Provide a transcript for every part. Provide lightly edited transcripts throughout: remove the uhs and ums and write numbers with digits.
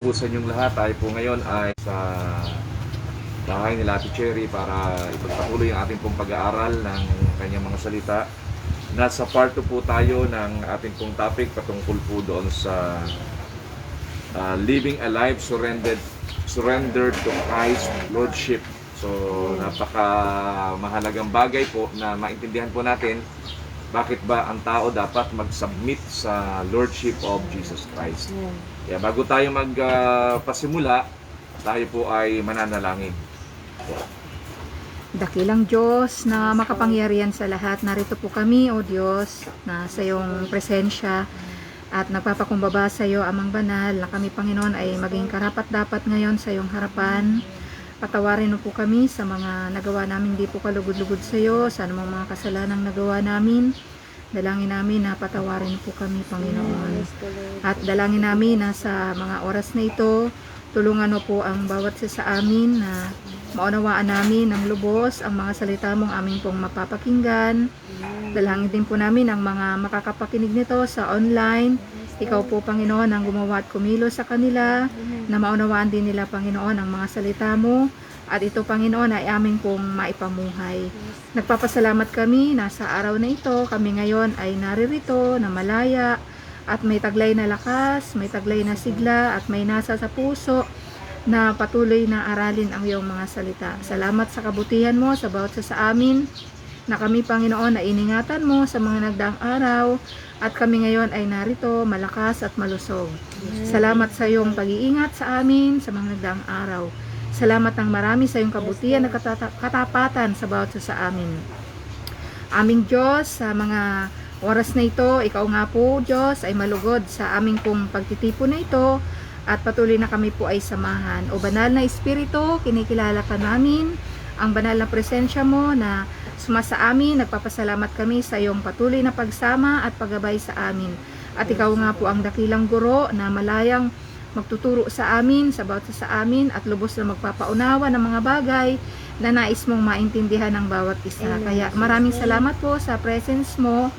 Po sa inyong lahat, tayo po ngayon ay sa bahay ni Ate Cherry para ipagpatuloy ang ating pong pag-aaral ng kanyang mga salita. Nasa part 2 po tayo ng ating pong topic patungkol po doon sa living a life surrendered to Christ's Lordship. So napaka mahalagang bagay po na maintindihan po natin bakit ba ang tao dapat mag-submit sa Lordship of Jesus Christ. Kaya bago tayo magpasimula, tayo po ay mananalangin. Dakilang Diyos na makapangyarihan sa lahat, narito po kami, O Diyos, na sa iyong presensya at napapakumbaba sa iyo, Amang Banal, na kami, Panginoon, ay maging karapat-dapat ngayon sa iyong harapan. Patawarin mo po kami sa mga nagawa namin di po kalugod-lugod sa iyo, sa anumang mga kasalanang nagawa namin. Dalangin namin na patawarin po kami, Panginoon. At dalangin namin na sa mga oras na ito, tulungan mo po ang bawat isa sa amin na maunawaan namin ng lubos ang mga salita mong aming pong mapapakinggan. Dalangin din po namin ang mga makakapakinig nito sa online. Ikaw po, Panginoon, ang gumawa at kumilos sa kanila, na maunawaan din nila, Panginoon, ang mga salita mo. At ito, Panginoon, ay aming pong maipamuhay. Nagpapasalamat kami na sa araw na ito, kami ngayon ay naririto na malaya at may taglay na lakas, may taglay na sigla at may nasa sa puso na patuloy na aralin ang iyong mga salita. Salamat sa kabutihan mo sa bawat isa sa amin, na kami, Panginoon, na iningatan mo sa mga nagdaang araw at kami ngayon ay narito malakas at malusog. Salamat sa iyong pag-iingat sa amin sa mga nagdaang araw. Salamat ng marami sa iyong kabutihan at katapatan sa bawat isa sa amin. Aming Diyos, sa mga oras na ito, ikaw nga po, Diyos, ay malugod sa aming pong pagtitipon na ito at patuloy na kami po ay samahan. O Banal na Espiritu, kinikilala ka namin ang banal na presensya mo na sumasa amin. Nagpapasalamat kami sa iyong patuloy na pagsama at paggabay sa amin. At ikaw nga po ang dakilang guro na malayang magtuturo sa amin, sa bawat isa sa amin, at lubos na magpapaunawa ng mga bagay na nais mong maintindihan ng bawat isa. Amen. Kaya maraming salamat po sa presence mo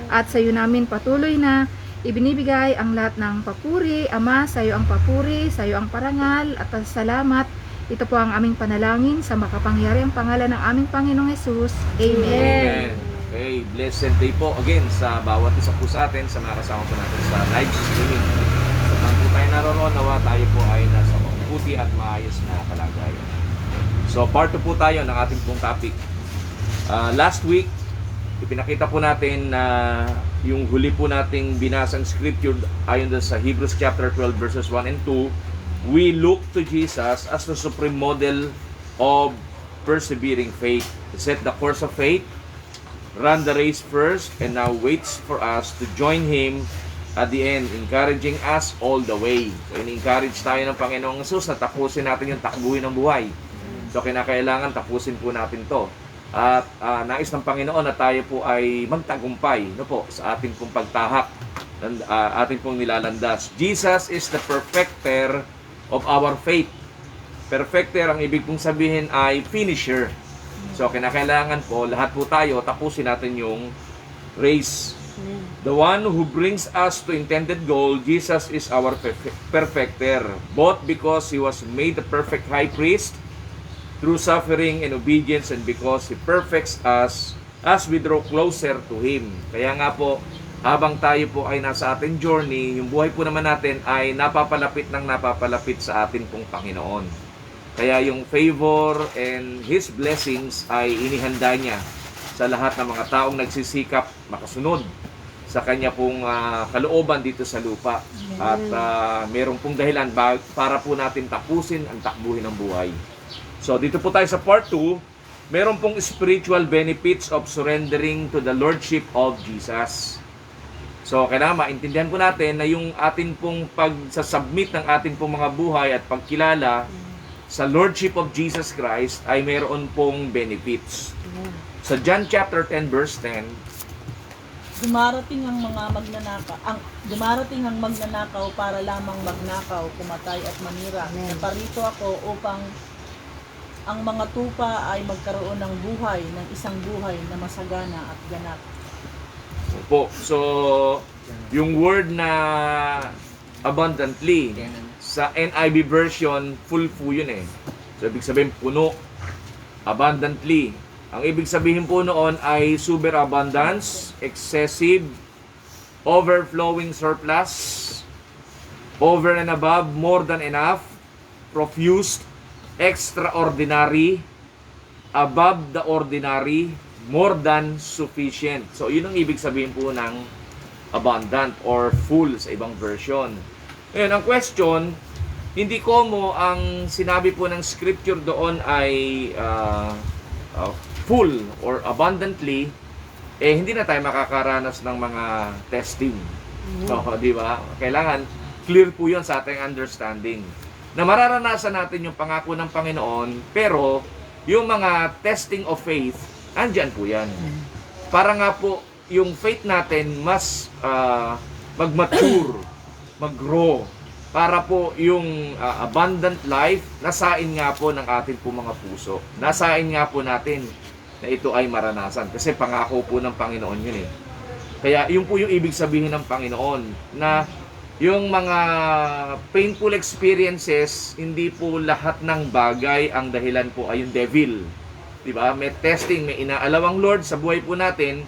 at sa iyo namin patuloy na ibinibigay ang lahat ng papuri. Ama, sa iyo ang papuri, sa iyo ang parangal at salamat. Ito po ang aming panalangin sa makapangyariang pangalan ng aming Panginoong Hesus. Amen. Okay, blessed day po again sa bawat isa po sa atin, sa mga kasama po natin sa live streaming. So, kung po tayo naroon, nawa tayo po ay nasa mabuti at maayos na kalagayan. So, part 2 po tayo ng ating pong topic. Last week, ipinakita po natin na yung huli po nating binasang scripture ayon sa Hebrews chapter 12 verses 1 and 2, we look to Jesus as the supreme model of persevering faith. Set the course of faith, run the race first, and now waits for us to join Him at the end, encouraging us all the way. So, in-encourage tayo ng Panginoong Jesus na tapusin natin yung takbuhin ng buhay. So, kinakailangan tapusin po natin to. At nais ng Panginoon na tayo po ay magtagumpay, no po, sa ating pong pagtahak, ating pong nilalandas. Jesus is the perfecter of our faith. Perfecter, ang ibig pong sabihin ay finisher. So, kinakailangan po, lahat po tayo, tapusin natin yung race. The one who brings us to intended goal, Jesus is our perfecter. Both because He was made the perfect high priest through suffering and obedience, and because He perfects us as we draw closer to Him. Kaya nga po, habang tayo po ay nasa ating journey, yung buhay po naman natin ay napapalapit sa atin pong Panginoon. Kaya yung favor and His blessings ay inihanda niya sa lahat ng mga taong nagsisikap makasunod sa Kanya pong kalooban dito sa lupa. At merong pong dahilan para po natin tapusin ang takbuhin ng buhay. So dito po tayo sa part 2, meron pong spiritual benefits of surrendering to the Lordship of Jesus. So, kailangan maintindihan po natin na yung atin pong pagsasubmit ng atin pong mga buhay at pagkilala sa Lordship of Jesus Christ ay mayroon pong benefits. Sa John chapter 10 verse 10, Dumarating ang magnanakaw para lamang magnakaw, pumatay at manira. Naparito ako upang ang mga tupa ay magkaroon ng buhay, ng isang buhay na masagana at ganap. so yung word na abundantly Sa NIV version, full po yun eh. So, ibig sabihin, puno, abundantly. Ang ibig sabihin po noon ay superabundance, excessive, overflowing surplus, over and above, more than enough, profuse, extraordinary, above the ordinary, more than sufficient. So, yun ang ibig sabihin po ng abundant or full sa ibang version. Ngayon, ang question, hindi ko mo ang sinabi po ng scripture doon ay full or abundantly, hindi na tayo makakaranas ng mga testing. So, di ba? Kailangan clear po yun sa ating understanding. Na mararanasan natin yung pangako ng Panginoon, pero yung mga testing of faith, andyan po yan. Para nga po, yung faith natin mas mag-mature, mag-grow, para po yung abundant life, nasain nga po ng ating po mga puso. Nasain nga po natin na ito ay maranasan. Kasi pangako po ng Panginoon yun eh. Kaya yun po yung ibig sabihin ng Panginoon, na yung mga painful experiences, hindi po lahat ng bagay ang dahilan po ay yung devil. Diba? May testing, may inaalawang Lord sa buhay po natin,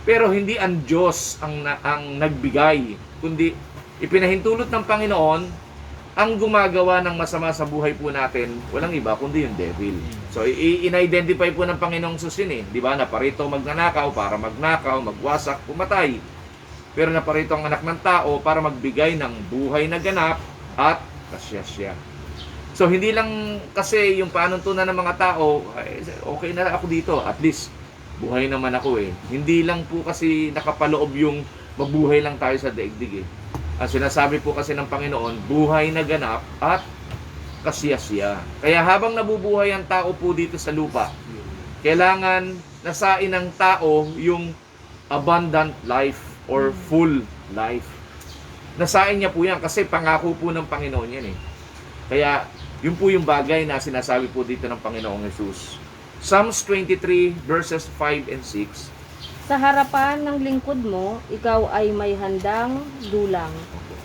pero hindi ang Diyos ang nagbigay, kundi ipinahintulot ng Panginoon ang gumagawa ng masama sa buhay po natin, walang iba kundi yung devil. So, in-identify po ng Panginoong Sus yun eh. Diba? Naparito magnanakaw para magnakaw, magwasak, pumatay. Pero naparito ang anak ng tao para magbigay ng buhay na ganap at kasyasya. So, hindi lang kasi yung panuntunan ng mga tao, okay na ako dito, at least buhay naman ako eh. Hindi lang po kasi nakapaloob yung mabuhay lang tayo sa daigdig eh. Ang sinasabi po kasi ng Panginoon, buhay na ganap at kasiyasya. Kaya habang nabubuhay ang tao po dito sa lupa, kailangan nasain ng tao yung abundant life or full life. Nasain niya po yan kasi pangako po ng Panginoon yan eh. Kaya yun po yung bagay na sinasabi po dito ng Panginoong Jesus. Psalms 23 verses 5 and 6. Sa harapan ng lingkod mo, ikaw ay may handang dulang.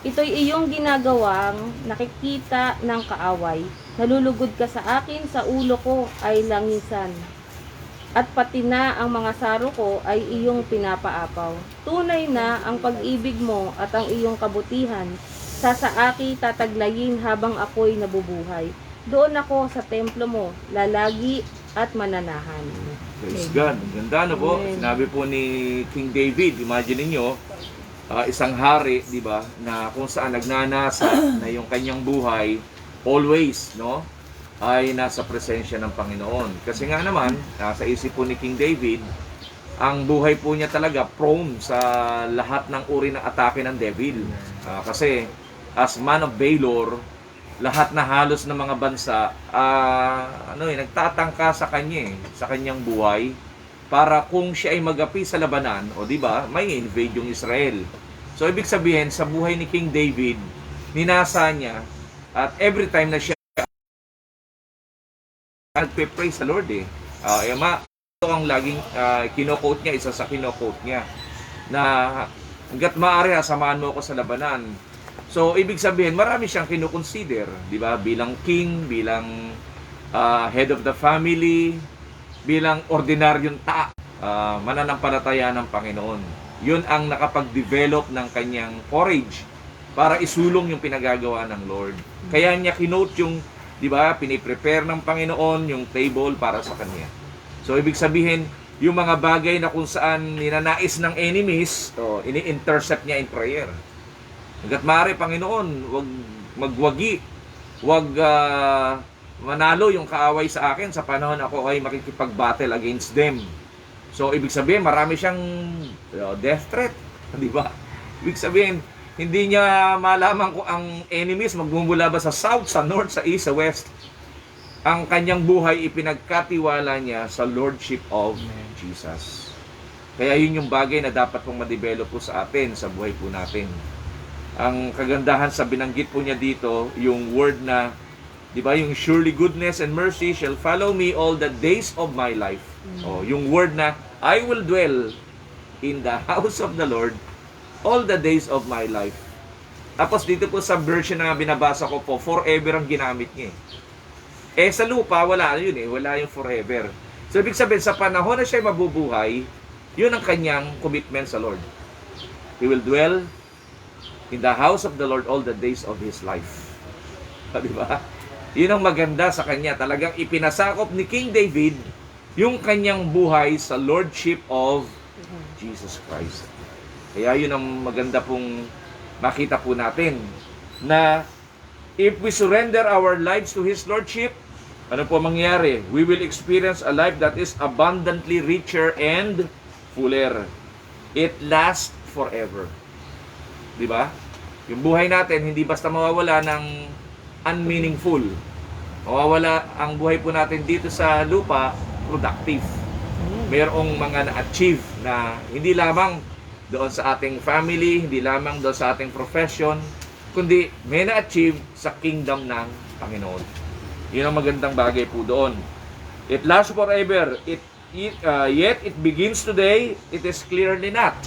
Ito'y iyong ginagawang nakikita ng kaaway. Nalulugod ka sa akin, sa ulo ko ay langisan. At pati na ang mga saro ko ay iyong pinapaapaw. Tunay na ang pag-ibig mo at ang iyong kabutihan. Sa aki tataglayin habang ako'y nabubuhay. Doon ako sa templo mo, lalagi at mananahan. Praise God. Ganda na po. Amen. Sinabi po ni King David, imagine niyo isang hari, di ba, na kung saan nagnanasa na yung kanyang buhay always, no, ay nasa presensya ng Panginoon. Kasi nga naman, nasa isip po ni King David, ang buhay po niya talaga prone sa lahat ng uri ng atake ng devil. Kasi as man of valor, lahat na halos ng mga bansa nagtatangka sa kanya sa kanyang buhay para kung siya ay magapi sa labanan, o di ba, may invade yung Israel. So ibig sabihin sa buhay ni King David, ninasa niya at every time na siya nagpe-praise sa Lord ito ang laging kino-quote niya, isa sa kino-quote niya na hangga't maaari samahan mo ako sa labanan. So, ibig sabihin, marami siyang kino-consider, di ba? Bilang king, bilang head of the family, bilang ordinaryong mananampalataya ng Panginoon. Yun ang nakapag-develop ng kanyang courage para isulong yung pinagagawa ng Lord. Kaya niya kinote yung, di ba, piniprepare ng Panginoon yung table para sa kanya. So, ibig sabihin, yung mga bagay na kung saan ninanais ng enemies, ini-intercept niya in prayer. Hanggat maaari, Panginoon, wag magwagi, wag manalo yung kaaway sa akin sa panahon ako ay makikipag-battle against them. So, ibig sabihin, marami siyang death threat, di ba? Ibig sabihin, hindi niya malaman kung ang enemies magmumula ba sa south, sa north, sa east, sa west. Ang kanyang buhay ipinagkatiwala niya sa Lordship of Jesus. Kaya yun yung bagay na dapat pong ma-develop po sa atin, sa buhay po natin. Ang kagandahan sa binanggit po niya dito, yung word na, di ba, yung surely goodness and mercy shall follow me all the days of my life. Yung word na, I will dwell in the house of the Lord all the days of my life. Tapos dito po sa version na binabasa ko po, forever ang ginamit niya. Sa lupa, wala yun wala yung forever. So ibig sabihin, sa panahon na siya mabubuhay, yun ang kanyang commitment sa Lord. He will dwell in the house of the Lord all the days of his life. Di ba? Yun ang maganda sa kanya. Talagang ipinasakop ni King David yung kanyang buhay sa Lordship of Jesus Christ. Kaya yun ang maganda pong makita po natin na if we surrender our lives to His Lordship, ano po mangyayari? We will experience a life that is abundantly richer and fuller. It lasts forever. Di ba? Yung buhay natin, hindi basta mawawala ng unmeaningful. Mawawala ang buhay po natin dito sa lupa, productive. Mayroong mga na-achieve na hindi lamang doon sa ating family, hindi lamang doon sa ating profession, kundi may na-achieve sa kingdom ng Panginoon. Yun ang magandang bagay po doon. It lasts forever. Yet it begins today, it is clearly not.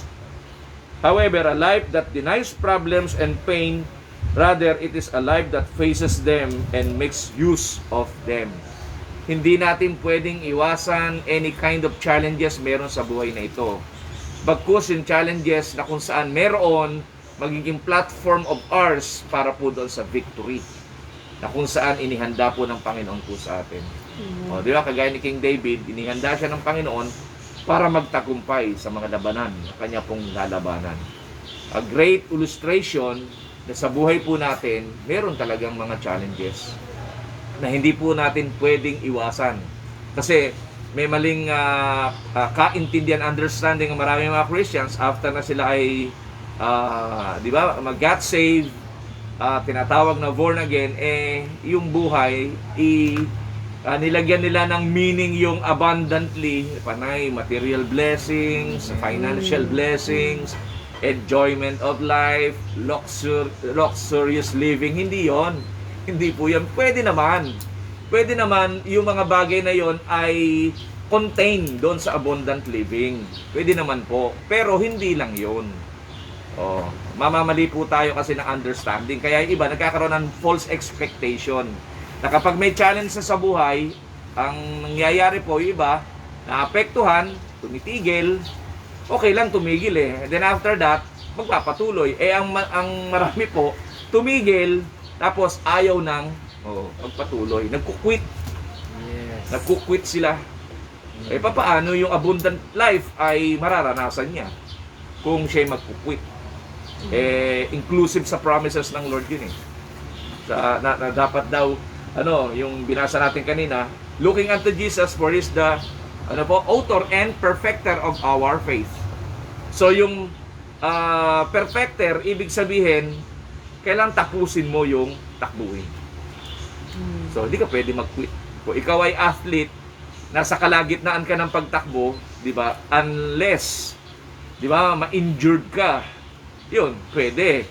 However, a life that denies problems and pain, rather it is a life that faces them and makes use of them. Hindi natin pwedeng iwasan any kind of challenges meron sa buhay na ito. Bagkus yung challenges na kung saan meron magiging platform of ours para po doon sa victory na kung saan inihanda po ng Panginoon po sa atin. O, di ba? Kagaya ni King David, inihanda siya ng Panginoon para magtagumpay sa mga labanan, kanya pong lalabanan. A great illustration na sa buhay po natin, meron talagang mga challenges na hindi po natin pwedeng iwasan. Kasi may maling kaintindihan, understanding ng maraming mga Christians after na sila ay di ba, mag-got saved, tinatawag na born again, yung buhay nilagyan nila ng meaning yung abundantly, panay material blessings, financial blessings, enjoyment of life, luxurious living. Hindi yon. Hindi po yan. Pwede naman yung mga bagay na yon ay contained doon sa abundant living. Pwede naman po. Pero hindi lang yon. Mamamali po tayo kasi ng understanding. Kaya yung iba nagkakaroon ng false expectation. Na kapag may challenge sa buhay, ang nangyayari po yung iba, naapektuhan, tumitigil, okay lang tumigil And then after that, magpapatuloy. Ang marami po, tumigil, tapos ayaw nang magpatuloy. Nagkukwit. Yes. Nagkukwit sila. Papaano yung abundant life ay mararanasan niya kung siya'y magkukwit? Inclusive sa promises ng Lord yun na dapat daw, yung binasa natin kanina, looking unto Jesus for He is the author and perfecter of our faith. So yung perfecter, ibig sabihin, kailangan tapusin mo yung takbuhin. So, hindi ka pwede mag-quit. Kung ikaw ay athlete, nasa kalagitnaan ka ng pagtakbo, di ba? Unless, di ba, ma-injured ka. Yun, pwede.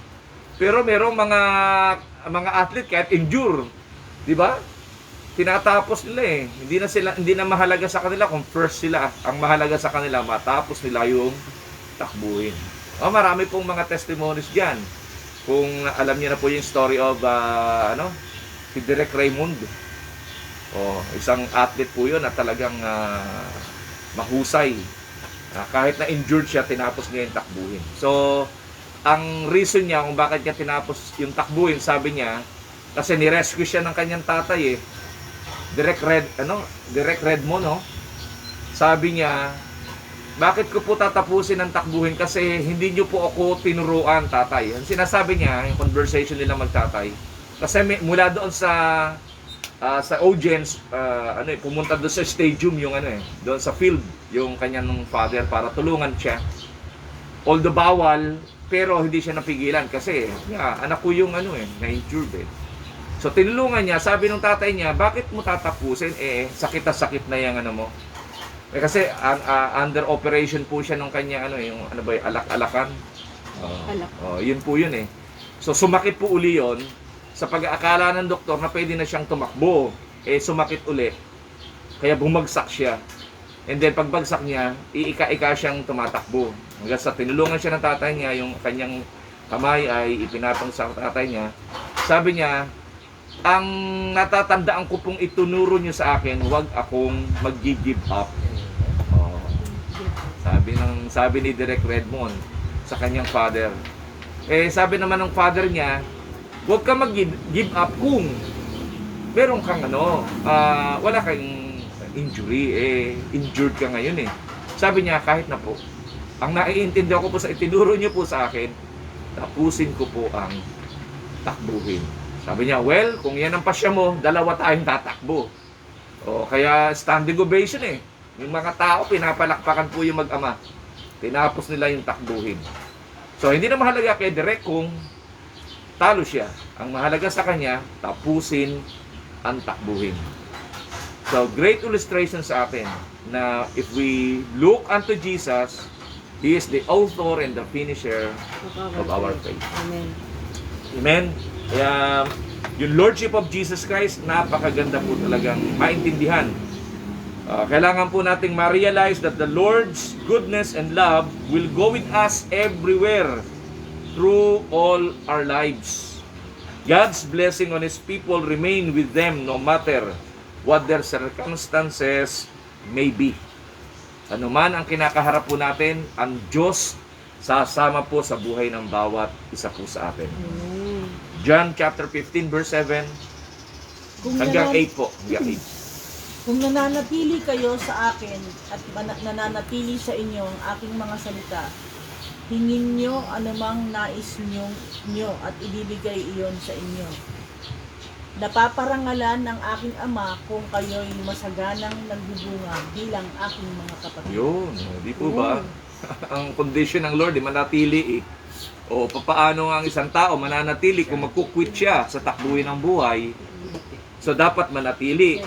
Pero merong mga athlete kahit injure, di ba? Tinatapos nila Hindi na mahalaga sa kanila kung first sila. Ang mahalaga sa kanila, matapos nila yung takbuhin. Marami pong mga testimonies diyan. Kung alam niyo na po yung story of si Derek Raymond. Isang athlete po 'yun na talagang mahusay. Kahit na injured siya, tinapos niya yung takbuhin. So, ang reason niya kung bakit niya tinapos yung takbuhin, sabi niya, kasi ni-rescue siya ng kanyang tatay Derek Redmond, Sabi niya, bakit ko po tatapusin ang takbuhin kasi hindi niyo po ako tinuruan, tatay. Ang sinasabi niya, yung conversation nila magtatay, kasi mula doon sa audience, pumunta doon sa stadium yung doon sa field, yung kanyang father para tulungan siya. Although bawal, pero hindi siya napigilan kasi anak ko yung na-injured So tinulungan niya, sabi ng tatay niya, bakit mo tatapusin? Sakit na sakit na yung mo. Kasi under operation po siya nung kanya yung alak-alakan. Yun po yun So sumakit po uli yun. Sa pag-aakala ng doktor na pwede na siyang tumakbo, sumakit uli. Kaya bumagsak siya. And then pagbagsak niya, iika-ika siyang tumatakbo. Hanggang sa tinulungan siya ng tatay niya, yung kanyang kamay ay ipinatong sa tatay niya. Sabi niya, ang natatandaan ko pong itunuro niyo sa akin, huwag akong mag-give up. Oh. Sabi ni Direk Redmond sa kanyang father. Sabi naman ng father niya, huwag ka mag-give up kung meron kang wala kang injury, injured ka ngayon eh. Sabi niya, kahit na po, ang naiintindihan ko po sa itinuro niyo po sa akin, tapusin ko po ang takbuhin. Sabi niya, well, kung yan ang pasya mo, dalawa tayong tatakbo. Kaya standing ovation eh. Yung mga tao, pinapalakpakan po yung mag-ama. Tinapos nila yung takbuhin. So, hindi na mahalaga kay Direk kung talo siya. Ang mahalaga sa kanya, tapusin ang takbuhin. So, great illustration sa atin na if we look unto Jesus, He is the author and the finisher of our faith. Amen. Amen? Kaya, yung Lordship of Jesus Christ, napakaganda po talagang maintindihan. Kailangan po nating ma-realize that the Lord's goodness and love will go with us everywhere through all our lives. God's blessing on His people remain with them no matter what their circumstances may be. Ano man ang kinakaharap po natin, ang Diyos sasama po sa buhay ng bawat isa po sa atin. Amen. John chapter 15 verse 7 hanggang 8 po. Hanggang 8. Kung nananatili kayo sa akin at nananatili sa inyo ang aking mga salita, hingin nyo anumang nais nyo at ibibigay iyon sa inyo. Napaparangalan ng aking ama kung kayo'y masaganang nagbubunga bilang aking mga kapatid. Yun, di po ba? Ang condition ng Lord, manatili eh. O papaano ang isang tao mananatili kung magkukwit siya sa takbuhin ng buhay? So dapat manatili.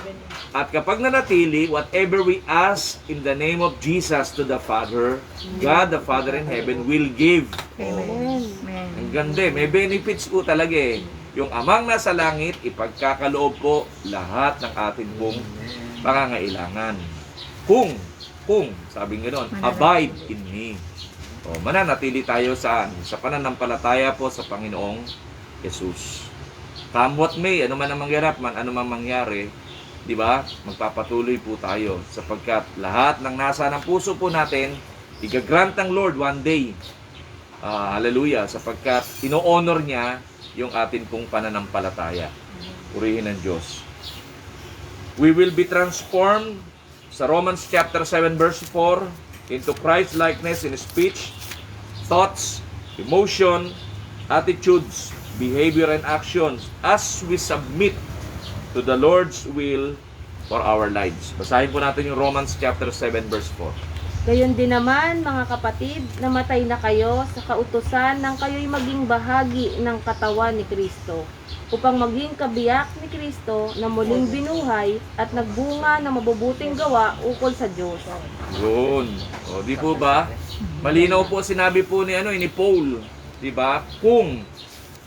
At kapag nanatili, whatever we ask in the name of Jesus to the Father, God the Father in heaven will give. Amen. Amen. Ang ganda eh. May benefits po talaga eh. Yung amang nasa langit, ipagkakaloob po lahat ng ating pong pangangailangan. Kung, sabi nga doon, abide in me. Mananatili tayo saan? Sa pananampalataya po sa Panginoong Jesus. Come what may, ano man ang mangyarap man, ano man mangyari, di ba? Magpapatuloy po tayo sapagkat lahat ng nasa ng puso po natin, igagrant ng Lord one day. Hallelujah, sapagkat ino-honor niya yung atin pong pananampalataya. Purihin ng Diyos. We will be transformed sa Romans chapter 7 verse 4 into Christ likeness in speech, thoughts, emotion, attitudes, behavior and actions as we submit to the Lord's will for our lives. Basahin po natin yung Romans chapter 7 verse 4. Gayon din naman, mga kapatid, namatay na kayo sa kautusan ng kayo'y maging bahagi ng katawan ni Kristo, upang maging kabiyak ni Kristo na muling binuhay at nagbunga ng mabubuting gawa ukol sa Diyos. Yun. O, di po ba? Malinaw po sinabi po ni Paul, di ba? Kung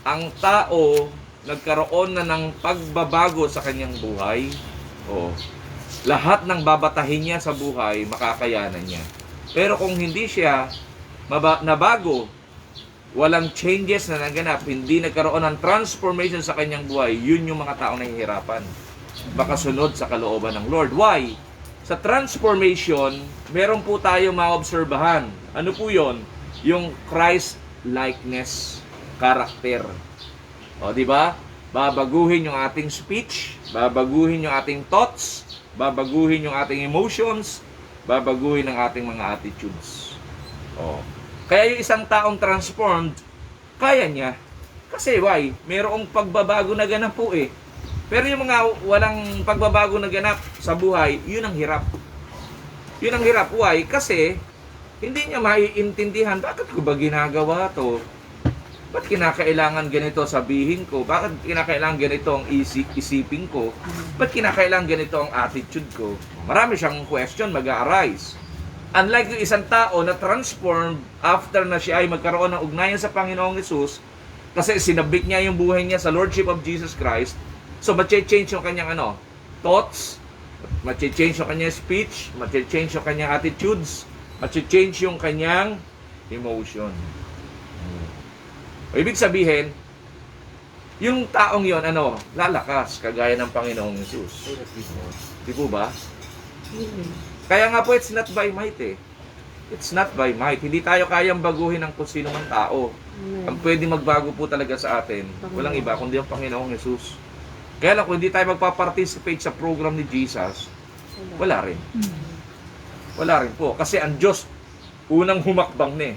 ang tao nagkaroon na ng pagbabago sa kanyang buhay, lahat ng babatahin niya sa buhay, makakayanan niya. Pero kung hindi siya nabago, walang changes na naganap, hindi nagkaroon ng transformation sa kanyang buhay, yun yung mga taong nahihirapan. Baka sunod sa kalooban ng Lord. Why? Sa transformation, meron po tayo maobserbahan. Ano po yun? Yung Christ-likeness character. O, di ba? Babaguhin yung ating speech, babaguhin yung ating thoughts, babaguhin yung ating emotions, babaguhin ang ating mga attitudes. Kaya yung isang taong transformed, kaya niya. Kasi why? Merong pagbabago na ganap po eh. Pero yung mga walang pagbabago na ganap sa buhay, yun ang hirap. Yun ang hirap. Why? Kasi hindi niya maiintindihan, bakit ko ba ginagawa to? Ba't kinakailangan ganito sabihin ko? Bakit kinakailangan ganito ang isipin ko? Ba't kinakailangan ganito ang attitude ko? Marami siyang question mag-a-arise. Unlike yung isang tao na transformed after na siya ay magkaroon ng ugnayan sa Panginoong Hesus, kasi sinabik niya yung buhay niya sa Lordship of Jesus Christ, so mache-change yung kanyang thoughts, mache-change yung kanyang speech, mache-change yung kanyang attitudes, mache-change yung kanyang emotion. O ibig sabihin, yung taong yon lalakas kagaya ng Panginoong Jesus. Di po ba? Kaya nga po, it's not by might eh. It's not by might. Hindi tayo kayang baguhin ng kung sino man tao. Ang pwede magbago po talaga sa atin, walang iba kundi ang Panginoong Jesus. Kaya lang, kung hindi tayo magpa-participate sa program ni Jesus, wala rin. Wala rin po. Kasi ang Diyos, unang humakbang na eh.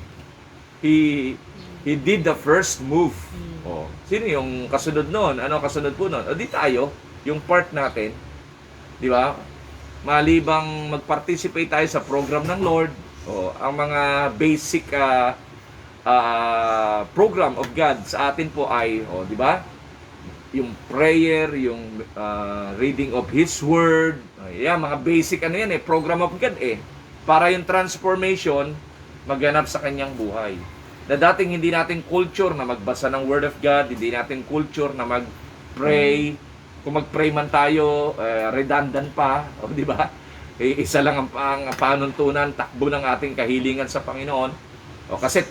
He did the first move. Oh, sino yung kasunod noon? Ano kasunod po noon? O di tayo, yung part natin, di ba? Malibang mag-participate tayo sa program ng Lord, ang mga basic program of God sa atin po ay, di ba? Yung prayer, yung reading of His Word, mga basic program of God para yung transformation maganap sa kanyang buhay. Na dating hindi natin culture na magbasa ng Word of God, hindi natin culture na mag-pray. Kung mag-pray man tayo, redundant pa, di ba? Isa lang ang panuntunan, takbo ng ating kahilingan sa Panginoon. Kasi,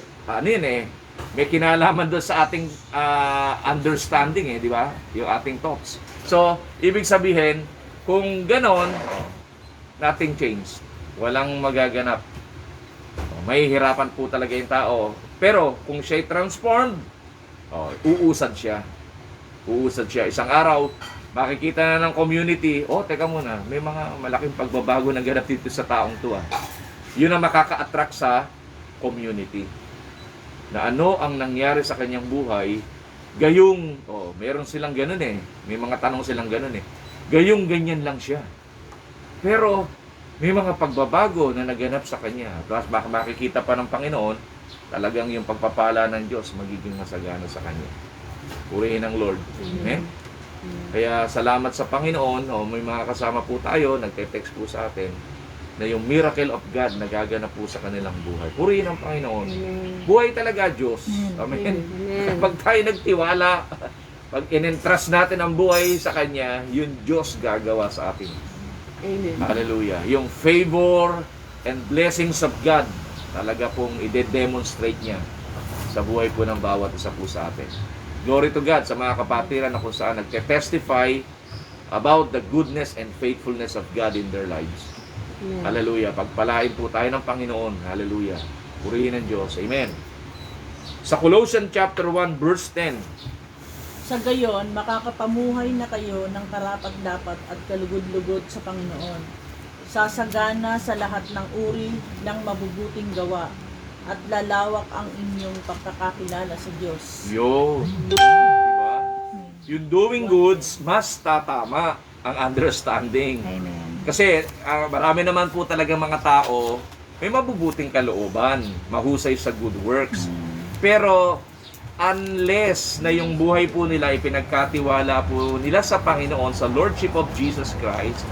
may kinalaman doon sa ating understanding, di ba? Yung ating thoughts. So, ibig sabihin, kung ganon, nothing changed. Walang magaganap. May hirapan po talaga yung tao. Pero, kung siya'y transformed, uusad siya. Uusad siya. Isang araw, makikita na ng community, teka muna, may mga malaking pagbabago na ganap dito sa taong to. Yun ang makaka-attract sa community. Na ano ang nangyari sa kanyang buhay, gayong, meron silang ganun may mga tanong silang ganun gayong ganyan lang siya. Pero, may mga pagbabago na naganap sa kanya. Tapos baka makikita pa ng Panginoon, talagang yung pagpapala ng Diyos magiging masagana sa kanya. Purihin ang Lord. Amen? Kaya salamat sa Panginoon. May mga kasama po tayo, nagte-text po sa atin, na yung miracle of God nagaganap po sa kanilang buhay. Purihin ang Panginoon. Buhay talaga Diyos. Amen. Pag tayo nagtiwala, pag in-entrust natin ang buhay sa Kanya, yung Diyos gagawa sa atin. Amen. Hallelujah. Yung favor and blessings of God, talaga pong i-demonstrate niya sa buhay po ng bawat isa po sa atin. Glory to God sa mga kapatiran na kung saan nagte-testify about the goodness and faithfulness of God in their lives. Amen. Hallelujah. Pagpalain po tayo ng Panginoon. Hallelujah. Purihin ng Diyos. Amen. Sa Colossians chapter 1 verse 10. Sa gayon, makakapamuhay na kayo ng karapat-dapat at kalugod-lugod sa Panginoon. Sasagana sa lahat ng uri ng mabubuting gawa at lalawak ang inyong pagkakakilala sa Diyos. Diba? Yung doing goods, mas tatama ang understanding. Amen. Kasi marami naman po talaga mga tao, may mabubuting kalooban, mahusay sa good works. Pero unless na yung buhay po nila ipinagkatiwala po nila sa Panginoon, sa Lordship of Jesus Christ,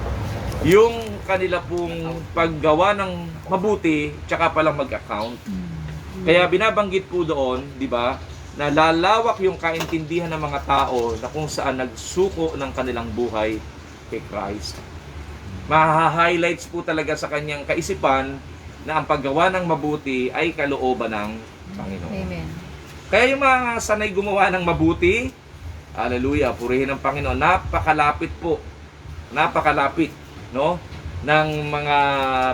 yung kanila pong paggawa ng mabuti, tsaka palang mag-account. Kaya binabanggit po doon, di ba, na lalawak yung kaintindihan ng mga tao na kung saan nagsuko ng kanilang buhay kay Christ. Maha-highlights po talaga sa kanyang kaisipan na ang paggawa ng mabuti ay kalooban ng Panginoon. Amen. Kaya yung mga sanay gumawa ng mabuti, hallelujah, purihin ng Panginoon, napakalapit po, napakalapit, no, ng mga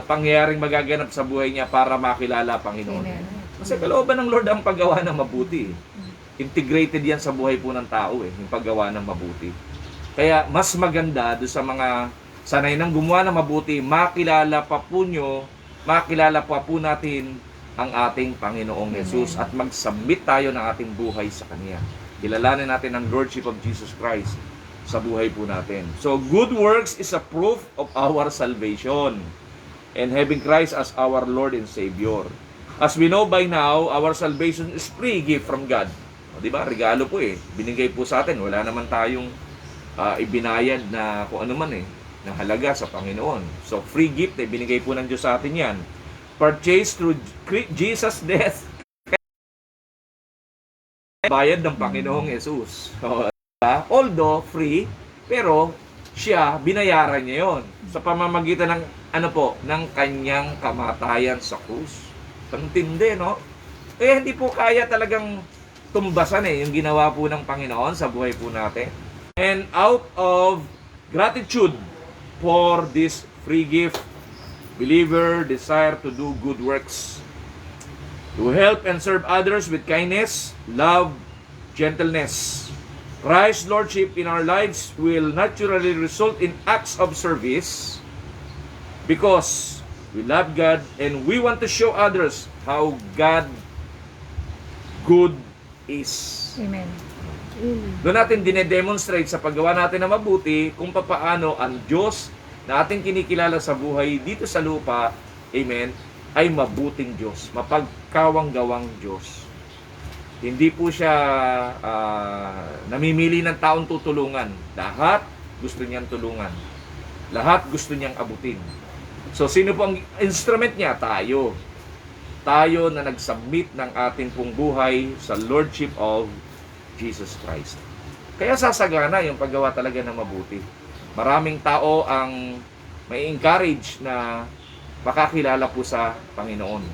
pangyayaring magaganap sa buhay niya para makilala Panginoon. Amen. Kasi kalooban ng Lord ang paggawa ng mabuti. Integrated yan sa buhay po ng tao yung paggawa ng mabuti. Kaya mas maganda doon sa mga sanay nang gumawa ng mabuti, makilala pa po natin ang ating Panginoong Jesus at mag-submit tayo ng ating buhay sa Kanya. Kilalanin natin ang Lordship of Jesus Christ sa buhay po natin. So, good works is a proof of our salvation and having Christ as our Lord and Savior. As we know by now, our salvation is free gift from God. O, diba? Regalo po binigay po sa atin. Wala naman tayong ibinayad na kung ano man na halaga sa Panginoon. So, free gift binigay po ng Diyos sa atin yan. Purchased through Jesus' death. Bayad ng Panginoong Jesus. So, although free, pero siya, binayaran niya yon sa pamamagitan ng ng kanyang kamatayan sa krus. Pantindi, no? Kaya hindi po kaya talagang tumbasan yung ginawa po ng Panginoon sa buhay po natin. And out of gratitude for this free gift, believer desire to do good works, to help and serve others with kindness, love, gentleness. Christ's Lordship in our lives will naturally result in acts of service because we love God and we want to show others how God good is. Amen. Doon natin dinedemonstrate sa paggawa natin na mabuti kung papaano ang Diyos na ating kinikilala sa buhay dito sa lupa, amen, ay mabuting Diyos, mapagkawang-gawang Diyos. Hindi po siya namimili ng taong tutulungan. Lahat gusto niyang tulungan. Lahat gusto niyang abutin. So, sino po ang instrument niya? Tayo. Tayo na nag-submit ng ating pong buhay sa Lordship of Jesus Christ. Kaya sasagana yung paggawa talaga ng mabuti. Maraming tao ang may encourage na makakilala po sa Panginoon.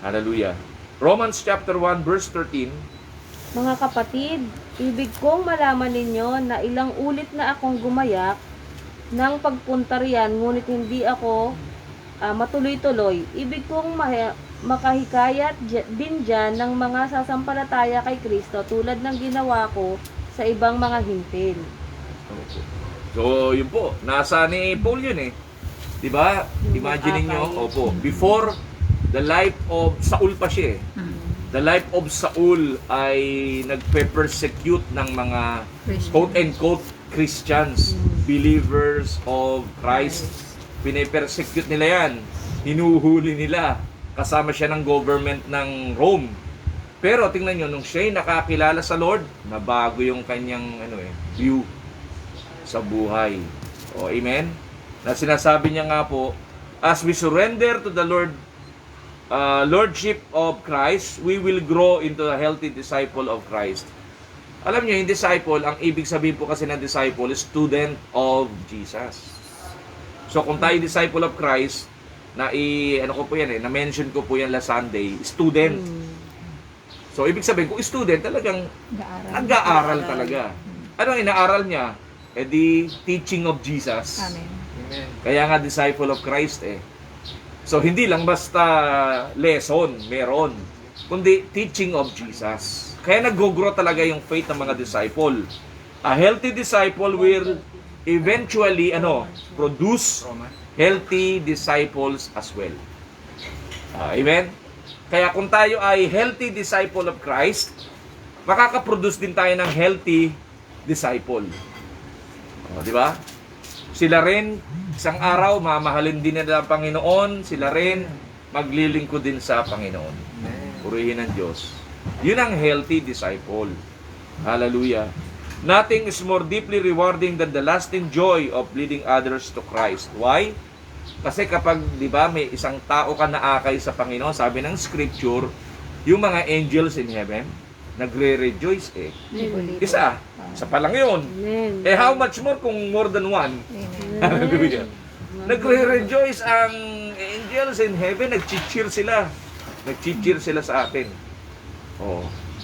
Hallelujah. Romans chapter 1 verse 13. Mga kapatid, ibig kong malaman ninyo na ilang ulit na akong gumayak ng pagpunta riyan, ngunit hindi ako matuloy-tuloy. Ibig kong makahikayat din dyan ng mga sasampalataya kay Kristo tulad ng ginawa ko sa ibang mga hintil. So, yun po. Nasa ni Paul yun eh. Diba? Imagine niyo, opo, before the life of Saul pa siya eh. The life of Saul ay nagpe-persecute ng mga quote-unquote Christians, believers of Christ. Pine-persecute nila yan. Hinuhuli nila. Kasama siya ng government ng Rome. Pero tingnan nyo, nung siya'y nakakilala sa Lord, nabago yung kanyang view sa buhay. O, amen? Na sinasabi niya nga po, as we surrender to the Lordship of Christ, we will grow into a healthy disciple of Christ. Alam niyo, yung disciple, ang ibig sabihin po kasi ng disciple is student of Jesus. So kung tayo disciple of Christ, na-mention ko po yan last Sunday, student. So ibig sabihin, kung student, talagang nag-aaral talaga. Ano ang inaaral niya? The teaching of Jesus. Amen. Kaya nga disciple of Christ eh. So, hindi lang basta lesson, meron. Kundi teaching of Jesus. Kaya nag-grow talaga yung faith ng mga disciple. A healthy disciple will eventually, produce healthy disciples as well. Amen? Kaya kung tayo ay healthy disciple of Christ, makakaproduce din tayo ng healthy disciple. Di ba? Sila rin, isang araw, mamahalin din nila ang Panginoon. Sila rin, maglilingkod din sa Panginoon. Purihin ng Diyos. Yun ang healthy disciple. Hallelujah. Nothing is more deeply rewarding than the lasting joy of leading others to Christ. Why? Kasi kapag, di ba, may isang tao ka naakay sa Panginoon, sabi ng Scripture, yung mga angels in heaven, nagre-rejoice eh. Isa pa lang yun. Eh how much more kung more than one? Hallelujah. Nagre-rejoice ang angels in heaven, nag-cheer sila. Nag-cheer sila sa atin.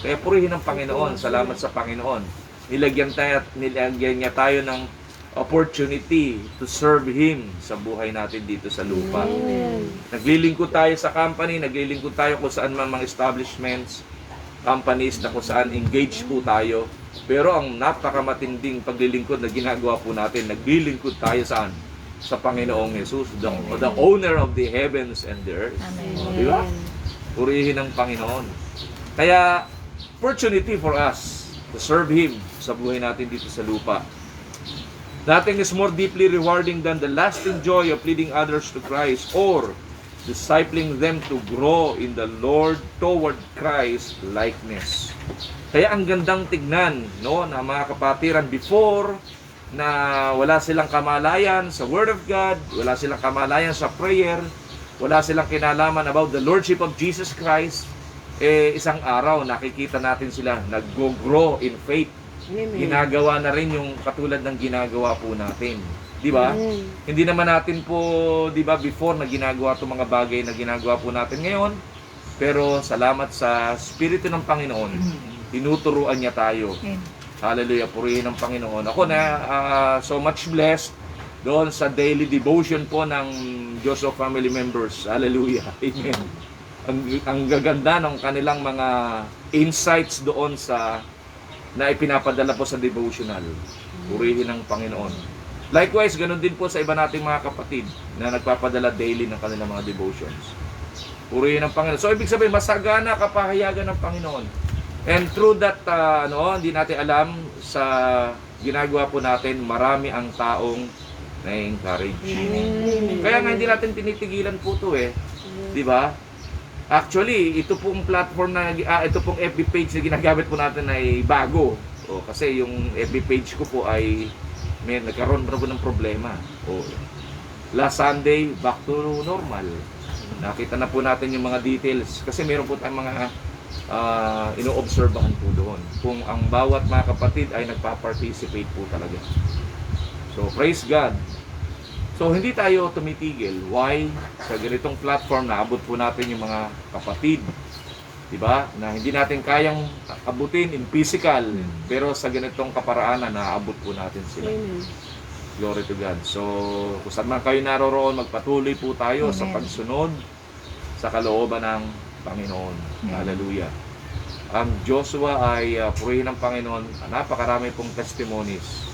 Kaya purihin ng Panginoon. Salamat sa Panginoon. Nilagyan niya tayo ng opportunity to serve Him sa buhay natin dito sa lupa. Naglilingkod tayo sa company, naglilingkod tayo kung saan man mga establishments, companies na kung saan engaged po tayo. Pero ang napakamatinding paglilingkod na ginagawa po natin, naglilingkod tayo saan? Sa Panginoong Jesus, the owner of the heavens and the earth. Diba? Purihin ng Panginoon. Kaya, opportunity for us to serve Him sa buhay natin dito sa lupa. Nothing is more deeply rewarding than the lasting joy of leading others to Christ or discipling them to grow in the Lord toward Christ likeness. Kaya ang gandang tignan, na mga kapatiran, before na wala silang kamalayan sa Word of God, wala silang kamalayan sa prayer, wala silang kinalaman about the Lordship of Jesus Christ, isang araw nakikita natin sila nag-grow in faith. Ginagawa na rin yung katulad ng ginagawa po natin. Di ba? Hindi naman natin po, di ba, before na ginagawa itong mga bagay na ginagawa po natin ngayon. Pero salamat sa Espiritu ng Panginoon, tinuturuan niya tayo. Amen. Hallelujah, purihin ng Panginoon. Ako na so much blessed doon sa daily devotion po ng Diyos of Family Members. Hallelujah. Amen. Ang gaganda ng kanilang mga insights doon sa na ipinapadala po sa devotional. Purihin ng Panginoon. Likewise, ganun din po sa iba nating mga kapatid na nagpapadala daily ng kanilang mga devotions. Purihin ng Panginoon. So, ibig sabihin, masagana kapahayagan ng Panginoon. And through that, hindi natin alam, sa ginagawa po natin, marami ang taong na-encourage. Kaya nga hindi natin tinitigilan po ito eh. Di ba? Actually, ito pong platform na, ito pong FB page na ginagamit po natin ay bago. Kasi yung FB page ko po ay nagkaroon po ng problema. Last Sunday, back to normal. Nakita na po natin yung mga details. Kasi meron po tayong mga ino-obserbahan po doon. Kung ang bawat mga kapatid ay nagpa-participate po talaga. So, praise God. So, hindi tayo tumitigil. Why? Sa ganitong platform, naabot po natin yung mga kapatid. Diba? Na hindi natin kayang abutin in physical. Pero sa ganitong kaparaanan, naabot po natin sila. Glory to God. So, kung saan man kayo naroroon, magpatuloy po tayo sa pagsunod sa kalooban ng Panginoon. Hallelujah. Ang Joshua ay purihin ng Panginoon. Napakarami pong testimonies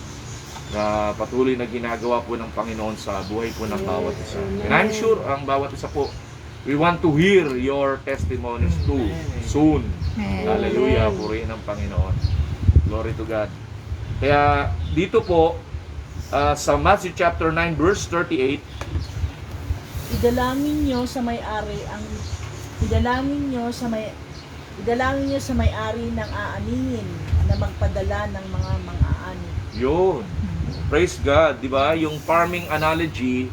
na patuloy na ginagawa po ng Panginoon sa buhay po ng bawat isa. And I'm sure ang bawat isa po, we want to hear your testimonies too soon. Hallelujah. Purihin ng Panginoon. Glory to God. Kaya dito po, sa Matthew chapter 9 verse 38, Idalangin niyo sa may-ari ng aaningin na magpadala ng mga mang-aani. yun. Praise God, di ba? Yung farming analogy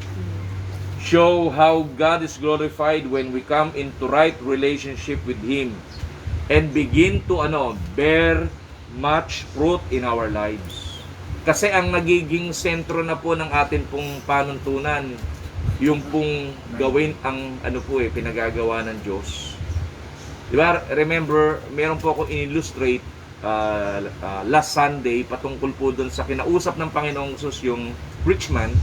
show how God is glorified when we come into right relationship with Him and begin to bear much fruit in our lives. Kasi ang nagiging sentro na po ng atin pong panuntunan, yung pong gawin ang pinagagawa ng Diyos. Diba? Remember, meron po ako in-illustrate last Sunday patungkol po doon sa kinausap ng Panginoong Jesus yung rich man.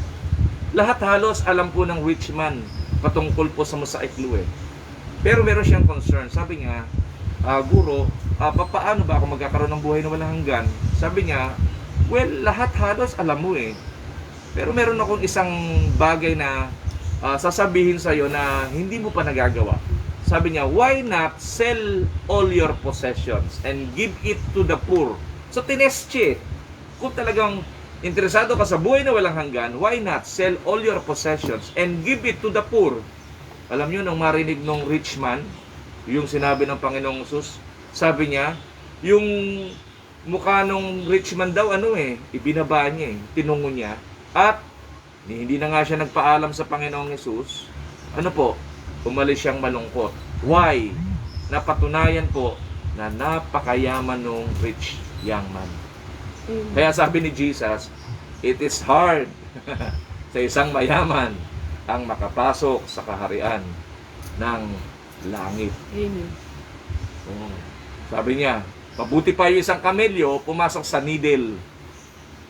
Lahat halos alam po ng rich man patungkol po sa Mosaiklu eh. Pero meron siyang concern. Sabi niya, Guro, paano ba ako magkakaroon ng buhay na walang hanggan? Sabi niya, well, lahat halos alam mo eh. Pero meron akong isang bagay na sasabihin sa'yo na hindi mo pa nagagawa. Sabi niya, why not sell all your possessions and give it to the poor? So, tinest siya. Kung talagang interesado ka sa buhay na walang hanggan, why not sell all your possessions and give it to the poor? Alam niyo, nung marinig ng rich man, yung sinabi ng Panginoong Jesus, sabi niya, yung mukha nung rich man daw, ibinaba niya tinungo niya, at hindi na nga siya nagpaalam sa Panginoong Jesus, umalis siyang malungkot. Why? Napatunayan po na napakayaman nung rich young man. Kaya sabi ni Jesus, it is hard sa isang mayaman ang makapasok sa kaharian ng langit. Sabi niya, mabuti pa yung isang kamelyo pumasok sa needle.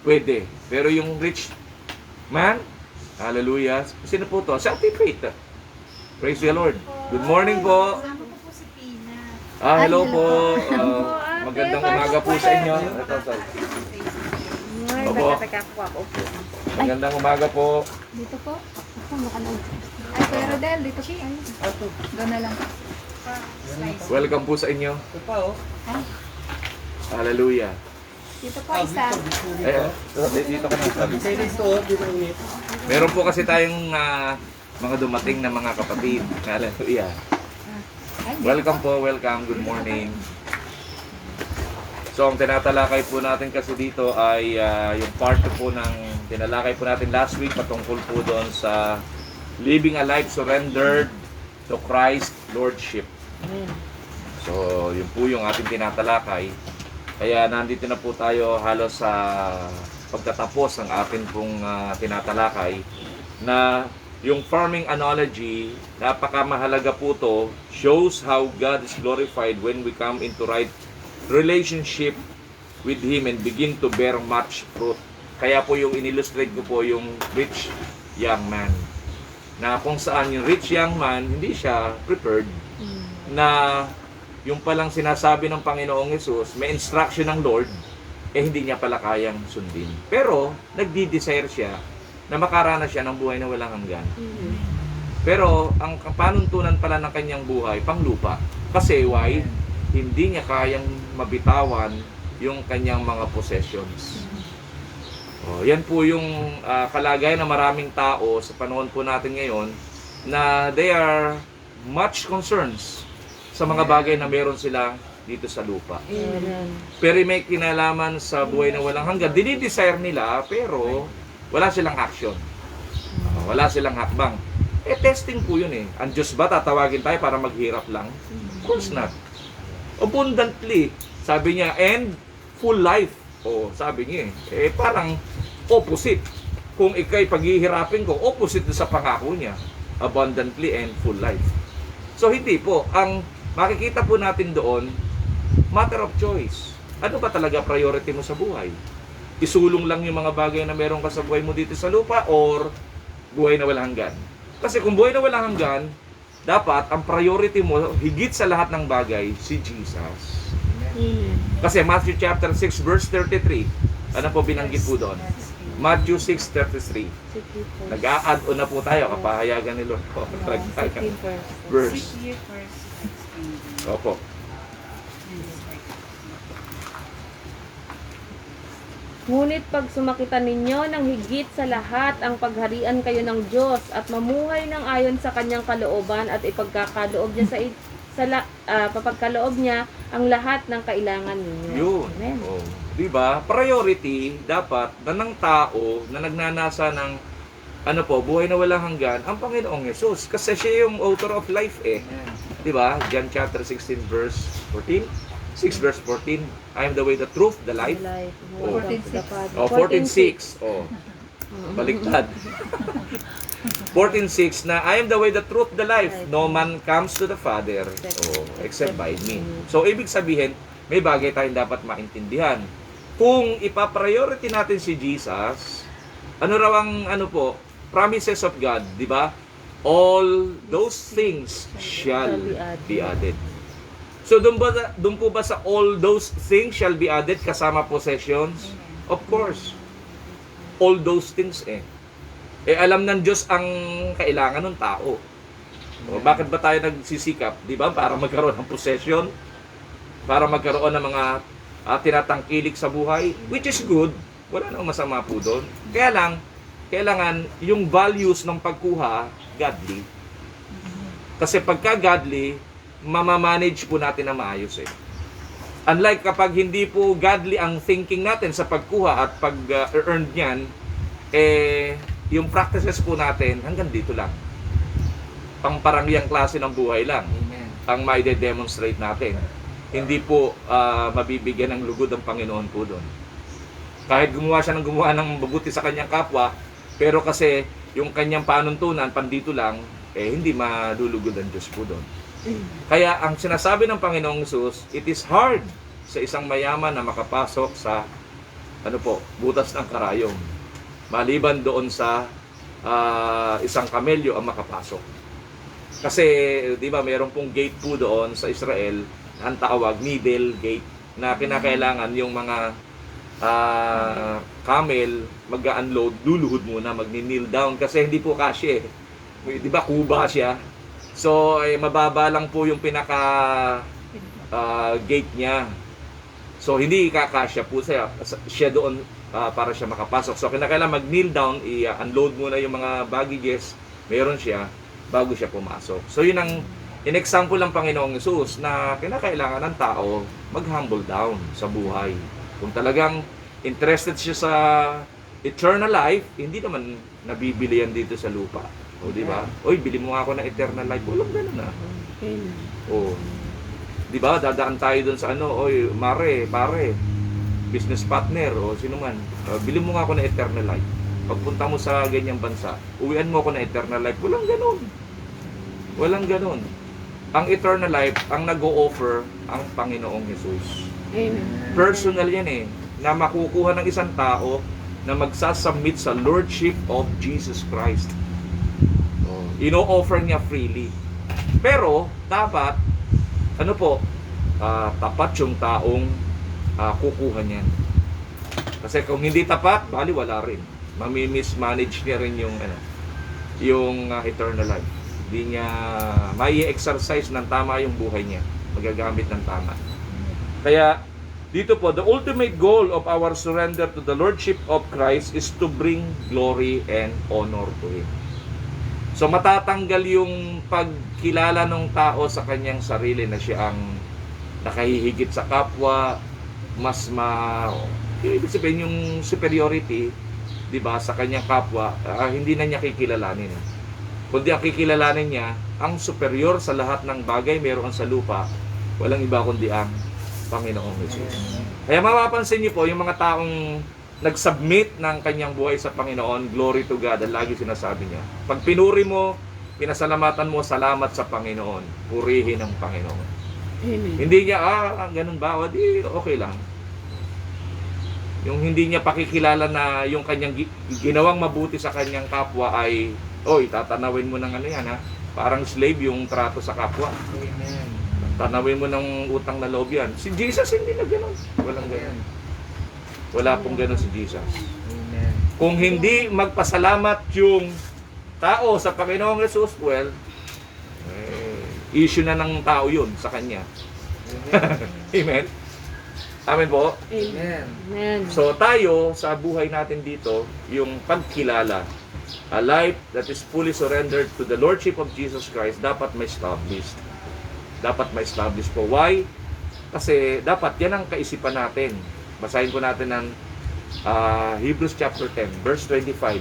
Pwede. Pero yung rich man, hallelujah, sino po to? Certificate. Praise the Lord. Good morning po. Kasama ko po si Pina. Hello po. Magandang umaga po sa inyo. Opo. Magandang umaga po. Dito po. Ay, Kuya Rodel, dito po. Doon na lang. Welcome po sa inyo. Hallelujah. Dito po, isa. Dito ka na. Meron po kasi tayong mga dumating na mga kapatid. Hallelujah. Welcome po, welcome. Good morning. So, ang tinatalakay po natin kasi dito ay yung part po ng tinalakay po natin last week patungkol po doon sa living a life surrendered to Christ Lordship. So, yun po yung ating tinatalakay. Kaya nandito na po tayo halos sa pagtatapos ng ating pong tinatalakay na yung farming analogy, napakamahalaga po to, shows how God is glorified when we come into right relationship with Him and begin to bear much fruit. Kaya po yung in-illustrate ko po yung rich young man. Na kung saan yung rich young man, hindi siya prepared na yung palang sinasabi ng Panginoong Hesus, may instruction ng Lord, hindi niya pala kayang sundin. Pero, nagdi-desire siya na makaranas siya ng buhay na walang hanggan. Pero, ang panuntunan pala ng kanyang buhay, panglupa. Kasi, why? Hindi niya kayang mabitawan yung kanyang mga possessions. Yan po yung kalagayan ng maraming tao sa panahon po natin ngayon na they are much concerns sa mga bagay na meron sila dito sa lupa. Pero may kinalaman sa buhay na walang hanggan. Dinidesire nila pero wala silang action. Wala silang hakbang. Testing po yun eh. Ang Diyos ba tatawagin tayo para maghirap lang? Of course not. Abundantly, sabi niya, and full life. Sabi niya parang opposite. Kung ikay paghihirapin ko, opposite sa pangako niya. Abundantly and full life. So hindi po. Ang makikita po natin doon, matter of choice. Ano ba talaga priority mo sa buhay? Isulong lang yung mga bagay na meron ka sa buhay mo dito sa lupa or buhay na walang hanggan? Kasi kung buhay na walang hanggan, dapat ang priority mo, higit sa lahat ng bagay, si Jesus. Kasi Matthew chapter 6 verse 33, ano po binanggit po doon? Matthew 6:33. Nag-a-add on na po tayo, kapahayagan ni Lord po. Verse. Opo. Ngunit pag sumakitan ninyo ng higit sa lahat ang pagharian kayo ng Diyos at mamuhay ng ayon sa kanyang kalooban at ipagkakaloob niya papagkaloob niya ang lahat ng kailangan ninyo. Yun. Amen. Diba? Priority dapat na ng tao na nagnanasa ng buhay na walang hanggan, ang Panginoong Yesus. Kasi siya yung author of life eh. Diba? John chapter 16 verse 14. 6 verse 14. I am the way, the truth, the life. 14:6. Baliktad. 14:6 na I am the way, the truth, the life. No man comes to the Father except by me. So, ibig sabihin, may bagay tayong dapat maintindihan. Kung ipa-priority natin si Jesus, ano raw ang promises of God, di ba? All those things shall be added. So, doon po ba sa all those things shall be added kasama possessions? Of course. All those things alam ng Diyos ang kailangan ng tao. Bakit ba tayo nagsisikap? Di ba? Para magkaroon ng possession, para magkaroon ng mga tinatangkilik sa buhay, which is good. Wala nang masama po doon. Kaya lang, kailangan yung values ng pagkuha, godly. Kasi pagka godly, mamamanage po natin na maayos Unlike kapag hindi po godly ang thinking natin sa pagkuha at pag-earn niyan, yung practices po natin hanggang dito lang. Pangparangyang klase ng buhay lang ang maide-demonstrate natin. Hindi po mabibigyan ng lugod ang Panginoon po doon. Kahit gumawa siya ng mabuti sa kanyang kapwa, pero kasi yung kanyang panuntunan, pandito lang, hindi madulugod ang Diyos po doon. Kaya ang sinasabi ng Panginoong Hesus, it is hard sa isang mayaman na makapasok sa butas ng karayom. Maliban doon sa isang kamelyo ang makapasok. Kasi, di ba, meron pong gate po doon sa Israel, ang tawag, middle gate, na kinakailangan yung mga camel mag-unload, luluhod muna, magni-kneel down, kasi hindi po kasya Di ba, kuba siya. So, mababa lang po yung pinaka gate niya. So, hindi kakasya po siya doon para siya makapasok. So, kinakailangan mag-kneel down, i-unload muna yung mga baggages, meron siya, bago siya pumasok. So, yun ang in-example ng Panginoong Hesus na kinakailangan ng tao mag-humble down sa buhay. Kung talagang interested siya sa eternal life, hindi naman nabibili yan dito sa lupa. O, di ba? Oy, bili mo nga ako ng eternal life. Walang ganun O, di ba? Dadaan tayo doon sa oy, pare, business partner, o sino man. Bili mo nga ako ng eternal life. pagpunta mo sa ganyang bansa, uwian mo ako ng eternal life. Walang ganun. Walang ganun. Ang eternal life, ang nag-o-offer ang Panginoong Jesus. Amen. Personal yan eh, na makukuha ng isang tao na magsasubmit sa Lordship of Jesus Christ. Ino-offer niya freely. Pero, dapat, ano po, tapat yung taong kukuha niyan. Kasi kung hindi tapat, bali wala rin. Mami-mismanage niya rin yung eternal life. Hindi niya mai-exercise ng tama yung buhay niya. Magagamit ng tama. Kaya, dito po, the ultimate goal of our surrender to the Lordship of Christ is to bring glory and honor to Him. So, matatanggal yung pagkilala ng tao sa kanyang sarili na siya ang nakahihigit sa kapwa, ibig sabihin yung superiority, di ba, sa kanyang kapwa, hindi na niya kikilalanin. Kundi ang kikilalanin niya, ang superior sa lahat ng bagay meron sa lupa, walang iba kundi ang Panginoong Jesus. Kaya mapapansin niyo po, yung mga taong nag-submit ng kanyang buhay sa Panginoon, glory to God, ang lagi sinasabi niya. Pag pinuri mo, pinasalamatan mo, salamat sa Panginoon. Purihin ang Panginoon. Amen. Hindi niya, ganun ba? O di, okay lang. Yung hindi niya pakikilala na yung kanyang ginawang mabuti sa kanyang kapwa ay, tatanawin mo ng parang slave yung trato sa kapwa. Amen. Tanawin mo ng utang na loob yan. Si Jesus hindi na ganun. Walang ganun. Wala pong ganun si Jesus. Amen. Kung hindi magpasalamat yung tao sa Panginoong Jesus, issue na ng tao yun sa kanya. Amen? Amen po? Amen. Amen. So tayo, sa buhay natin dito, yung pagkilala, a life that is fully surrendered to the Lordship of Jesus Christ, dapat may established. Dapat may established po. Why? Kasi dapat yan ang kaisipan natin. Basahin ko natin ng Hebrews chapter 10, verse 25.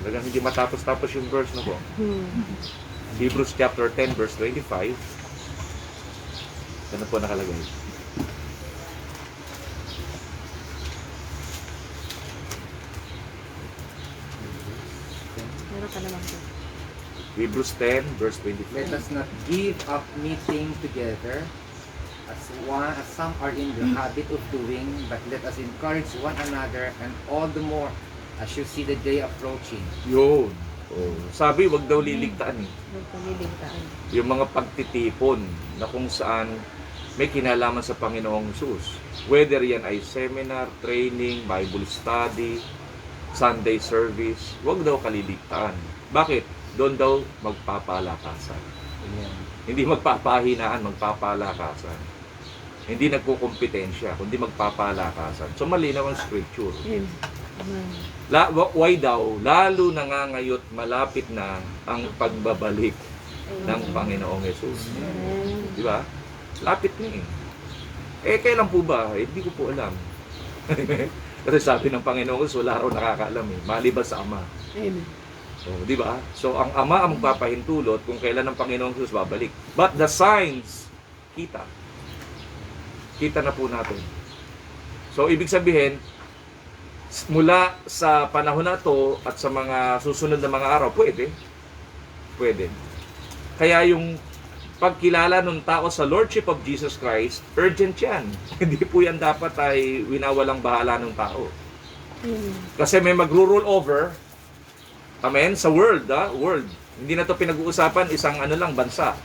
Talagang hindi matapos-tapos yung verse na po. Hebrews chapter 10, verse 25. Ano po nakalagay? Meron ka naman po. Hebrews 10, verse Let 25. us not give up meeting together as some are in the habit of doing, but let us encourage one another, and all the more as you see the day approaching. Yun. Sabi, wag daw liligtaan eh. Huwag kang liligtaan. Yung mga pagtitipon na kung saan may kinalaman sa Panginoong Jesus. Whether yan ay seminar, training, Bible study, Sunday service, wag daw kaliligtaan. Bakit? Doon daw magpapalakasan. Amen. Hindi magpapahinaan, magpapalakasan. Hindi nagkukumpetensya, kundi magpapalakasan. So malinaw ang scripture. Amen. Why daw? Lalo na nga ngayon, malapit na ang pagbabalik ng Panginoong Jesus. Amen. Di ba? Lapit na eh. Kailan po ba? Hindi ko po alam. Kasi sabi ng Panginoong Jesus, wala raw nakakaalam eh. Maliban sa Ama. Amen. Di ba? So, ang Ama ang magpapahintulot kung kailan ang Panginoong Jesus babalik. But the signs, kita. Kita na po natin. So, ibig sabihin, mula sa panahon na to at sa mga susunod na mga araw, pwede. Pwede. Kaya yung pagkilala ng tao sa Lordship of Jesus Christ, urgent yan. Hindi po yan dapat ay winawalang bahala ng tao. Kasi may magro-roll over, amen, sa world, world. Hindi na to pinag-uusapan isang bansa.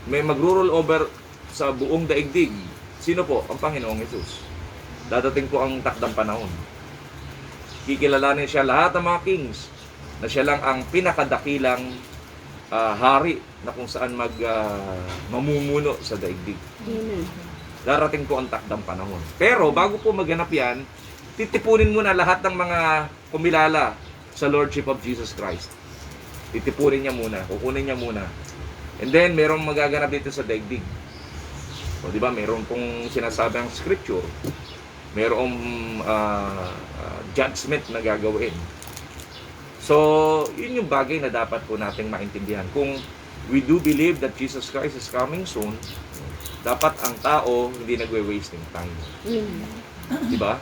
May magro-roll over sa buong daigdig. Sino po? Ang Panginoong Jesus. Dadating po ang takdang panahon. Kikilalanin siya lahat ng mga kings na siya lang ang pinakadakilang hari na kung saan mamumuno sa daigdig. Amen. Darating po ang takdang panahon. Pero bago po maganap yan, titipunin muna lahat ng mga kumilala sa Lordship of Jesus Christ. Titipunin niya muna, kukunin niya muna. And then, merong magaganap dito sa daigdig. O, di ba, meron pong sinasabi ang scripture. Merong judgment na gagawin. So, yun yung bagay na dapat po nating maintindihan. Kung we do believe that Jesus Christ is coming soon, dapat ang tao hindi nagwe-wasting time. Amen. Di ba?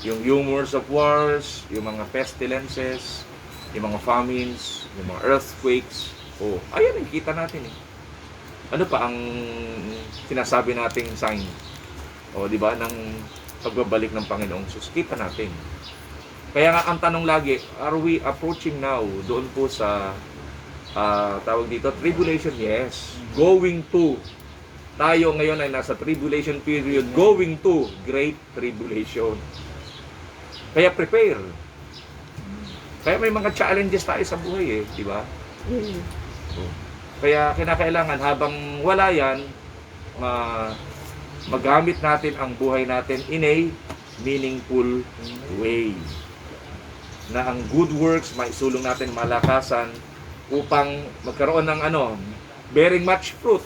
Yung rumors of wars, yung mga pestilences, yung mga famines, yung mga earthquakes. Oh, ayan, nakikita natin eh. Ano pa ang sinasabi nating sign? O, di ba, ng pagbabalik ng Panginoong Sus, kita natin. Kaya nga ang tanong lagi, are we approaching now doon po sa tawag dito, tribulation? Yes. Going to. Tayo ngayon ay nasa tribulation period, going to great tribulation. Kaya prepare. Kaya may mga challenges tayo sa buhay eh, di ba? Kaya kinakailangan habang wala yan, magamit natin ang buhay natin in a meaningful way. Na ang good works maisulong natin malakasan upang magkaroon ng bearing much fruit.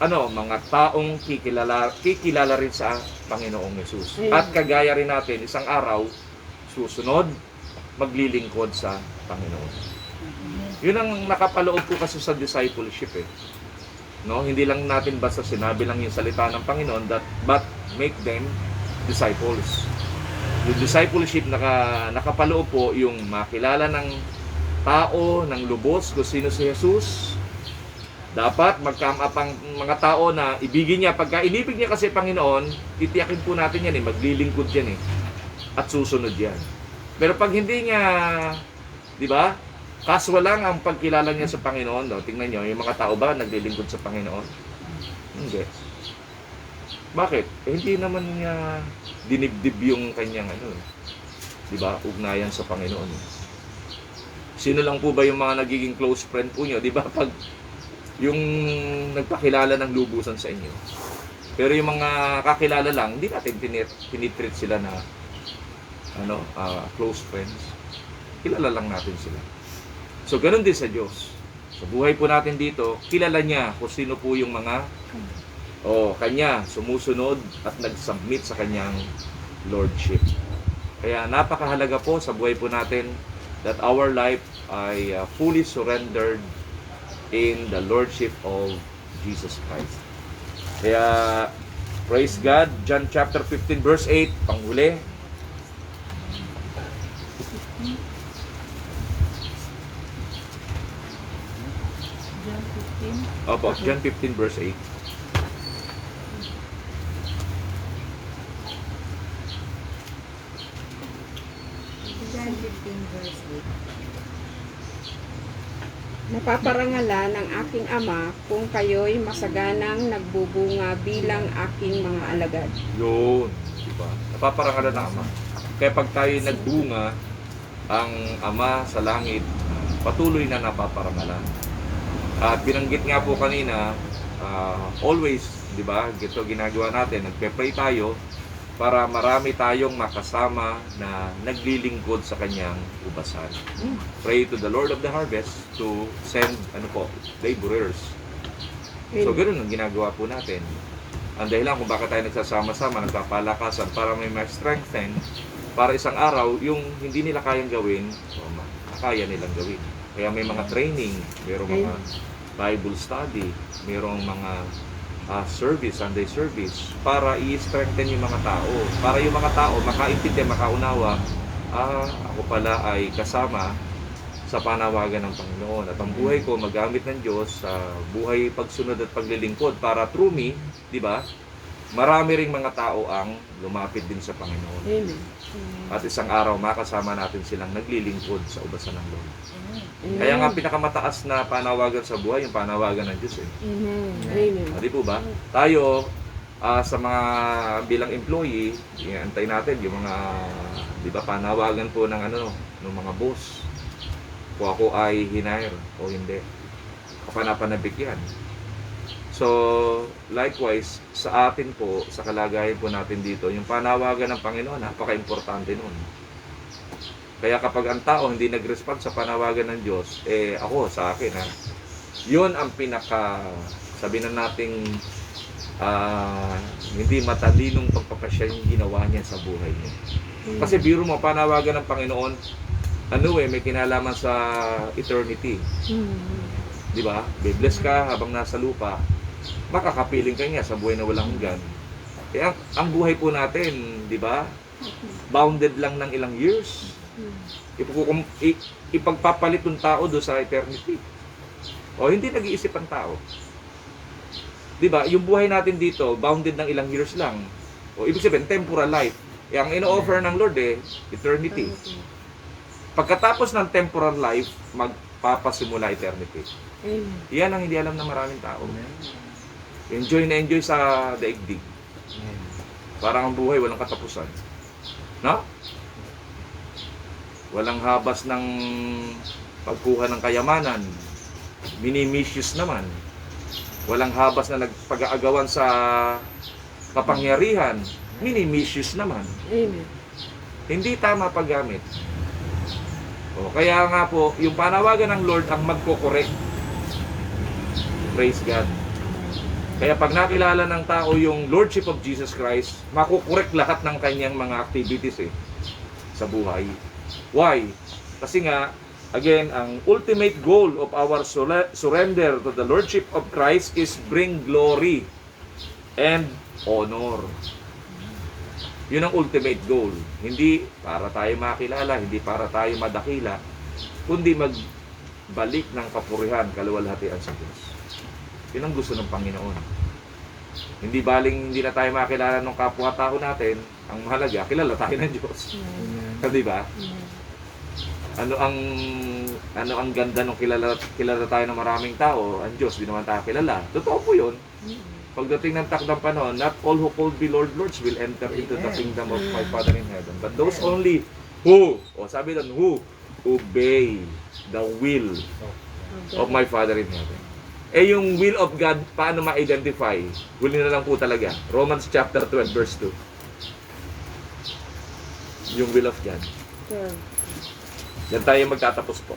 Mga taong kikilala rin sa Panginoong Yesus. At kagaya rin natin, isang araw, susunod, maglilingkod sa Panginoon. Yun ang nakapaloob ko kasi sa discipleship eh. No, hindi lang natin basta sinabi lang yung salita ng Panginoon but make them disciples. Yung discipleship nakapaloob po yung makilala ng tao, ng lubos, kung sino si Jesus. Dapat mag-come up ang mga tao na ibigin niya. Pagka inibig niya kasi Panginoon, titiyakin po natin yan eh, maglilingkod yan eh. At susunod yan. Pero pag hindi niya, di ba, casual lang ang pagkilala niya sa Panginoon. No? Tingnan niyo, yung mga tao ba naglilingkod sa Panginoon? Hindi. Bakit? Hindi naman niya dinibdib yung kanyang di ba, ugnayan sa Panginoon. Sino lang po ba yung mga nagiging close friend po niyo? Di ba, pag yung nagpakilala ng lubusan sa inyo. Pero yung mga kakilala lang, hindi natin tinitreat sila na close friends. Kilala lang natin sila. So, ganun din sa Diyos. Sa buhay po natin dito, kilala niya kung sino po yung mga Kanya sumusunod at nag-submit sa Kanyang Lordship. Kaya napakahalaga po sa buhay po natin that our life ay fully surrendered in the Lordship of Jesus Christ. Kaya, praise God, John chapter 15 verse 8, panghuli. Opo, John 15 verse 8. John 15 verse 8. Napaparangalan ng aking Ama kung kayo'y masaganang nagbubunga bilang aking mga alagad. Yun, di ba? Napaparangalan ng Ama. Kaya pag tayo nagbunga, ang Ama sa langit patuloy na napaparangalan. At binanggit nga po kanina, always, di ba, ito ginagawa natin, nagpe-pray tayo para marami tayong makasama na naglilingkod sa Kanyang ubasan. Pray to the Lord of the harvest to send, laborers. So, ganoon ang ginagawa po natin. Ang dahilan kung bakit tayo nagsasama-sama, nagpapalakasan para may ma-strengthen, para isang araw, yung hindi nila kayang gawin, kaya nilang gawin. Kaya may mga training, mayroong mga Bible study, mayroong mga Sunday service para i-strengthen yung mga tao. Para yung mga tao makaintindi, makaunawa, ako pala ay kasama sa panawagan ng Panginoon. At ang buhay ko magamit ng Diyos sa buhay pagsunod at paglilingkod para through me, di ba, marami ring mga tao ang lumapit din sa Panginoon. Amen. At isang araw makasama natin silang naglilingkod sa ubasan ng Lord. Kaya nga pinakamataas na panawagan sa buhay, yung panawagan ng Diyos eh. Amen. Di po ba? Tayo, sa mga bilang employee, iantay natin yung mga, di ba, panawagan po ng ng mga boss. Kung ako ay hinire o hindi. Kapanapanabik yan. So, likewise, sa atin po, sa kalagayan po natin dito, yung panawagan ng Panginoon, napaka-importante nun. Kaya kapag ang tao hindi nag-respond sa panawagan ng Diyos, ako, sa akin, yun ang sabi na nating, hindi matalinong pagpapasya yung ginawa niya sa buhay niya. Kasi biro mo, panawagan ng Panginoon, may kinalaman sa eternity. Di ba? Be-bless ka habang nasa lupa. Makakapiling ka niya sa buhay na walang hanggan. Kaya ang buhay po natin, di ba? bounded lang ng ilang years. Ipagpapalit ng tao doon sa eternity. O hindi nag-iisip ang tao. 'Di ba? Yung buhay natin dito, bounded ng ilang years lang. O ibig sabihin, temporal life. Ang ino-offer ng Lord eternity. Pagkatapos ng temporal life, magpapasimula eternity. Amen. Yan ang hindi alam ng maraming tao. Enjoy na enjoy sa daigdig. Parang ang buhay walang katapusan. No? Walang habas ng pagkuha ng kayamanan. Minimisius naman. Walang habas na nagpag-aagawan sa kapangyarihan. Minimisius naman. Amen. Hindi tama paggamit. O, kaya nga po, yung panawagan ng Lord ang magko-correct. Praise God. Kaya pag nakilala ng tao yung Lordship of Jesus Christ, makukorek lahat ng kanyang mga activities sa buhay. Why? Kasi nga, again, ang ultimate goal of our surrender to the Lordship of Christ is bring glory and honor. Yun ang ultimate goal. Hindi para tayo makilala, hindi para tayo madakila, kundi magbalik ng kapurihan, kaluwalhatian sa Diyos. Yun ang gusto ng Panginoon. Hindi baling hindi na tayo makilala ng kapwa-tao natin, ang mahalaga, kilala tayo ng Diyos. Di ba? Ano ang ganda ng kilala tayo ng maraming tao, ang Diyos, di naman tayo kilala. Totoo po yun. Pagdating ng takdang panahon, not all who call be Lord, Lords will enter into the kingdom of my Father in heaven. But those only who, sabi doon, who obey the will of my Father in heaven. Yung will of God, paano ma-identify? Huli na lang po talaga. Romans chapter 12, verse 2. Yung will of God. Yan tayo magtatapos po.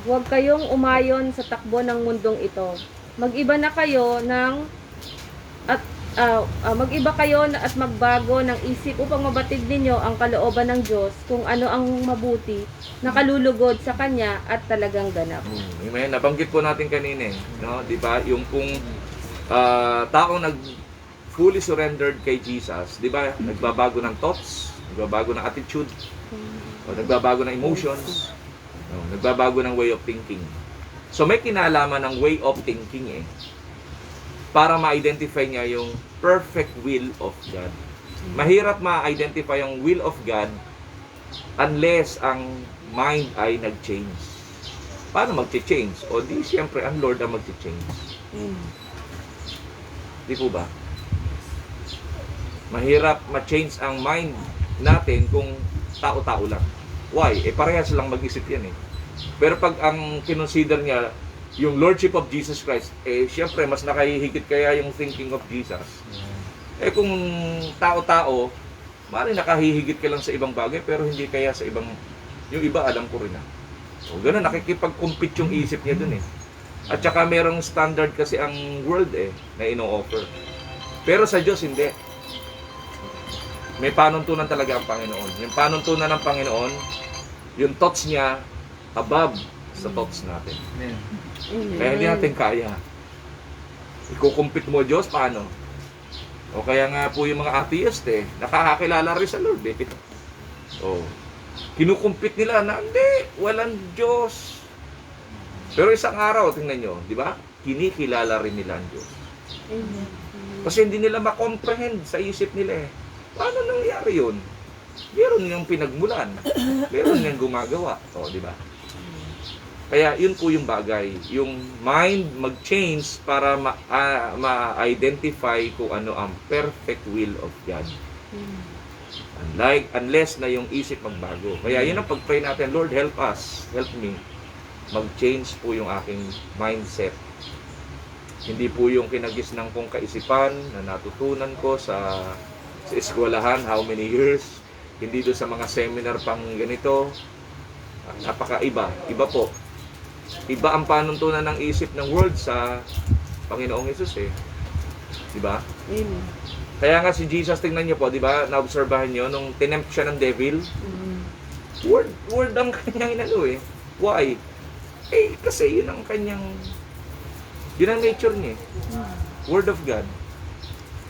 Huwag kayong umayon sa takbo ng mundong ito. Mag-iba na kayo ng mag-iba kayo at magbago ng isip upang mabatid ninyo ang kalooban ng Diyos kung ano ang mabuti, nakalulugod sa Kanya at talagang ganap. Amen. Nabanggit po natin kanina, no? 'Di ba? Yung kung taong fully surrendered kay Jesus, 'di ba? Nagbabago ng thoughts, nagbabago ng attitude, o nagbabago ng emotions, nagbabago ng way of thinking. So may kinalaman ng way of thinking para ma-identify niya yung perfect will of God. Mahirap ma-identify yung will of God unless ang mind ay nag-change. Paano mag-change? O di siyempre ang Lord ang mag-change. Di po ba? Mahirap ma-change ang mind natin kung tao-tao lang. Why? Parehas lang mag-isip yan Pero pag ang kinonsider niya yung Lordship of Jesus Christ, siyempre mas nakahihigit kaya yung thinking of Jesus. Kung tao-tao, maaaring nakahihigit ka lang sa ibang bagay, pero hindi kaya sa ibang, yung iba alam ko rin O ganun, nakikipag-compete yung isip niya dun At saka merong standard kasi ang world na ino-offer. Pero sa Diyos, hindi. May panuntunan talaga ang Panginoon. Yung panuntunan ng Panginoon, yung thoughts niya, above sa thoughts natin. Kaya hindi natin kaya. Ikukumpit mo Diyos, paano? O kaya nga po yung mga atheist nakakakilala rin sa Lord kinukumpit nila na hindi, walang Diyos. Pero isang araw, tingnan nyo, di ba? Kinikilala rin nila ang Diyos. Kasi hindi nila makomprehend sa isip nila Paano nangyari yun? Meron yung pinagmulan. Meron yung gumagawa. Di ba? Kaya yun po yung bagay. Yung mind mag-change para ma-identify kung ano ang perfect will of God. Unless na yung isip magbago. Kaya yun ang pag-pray natin, Lord, help us. Help me. Mag-change po yung aking mindset. Hindi po yung kinagisnan kong kaisipan na natutunan ko sa eskwelahan, how many years. Hindi doon sa mga seminar pang ganito. Napakaiba. Iba po. Iba ang panuntunan ng isip ng world sa Panginoong Hesus Di ba? Kaya nga si Jesus, tingnan niyo po, di ba? Naobserbahan niyo nung tinempt siya ng devil. Word ang kanyang inano Why? Kasi yun ang kanyang yun ang nature niya. Word of God.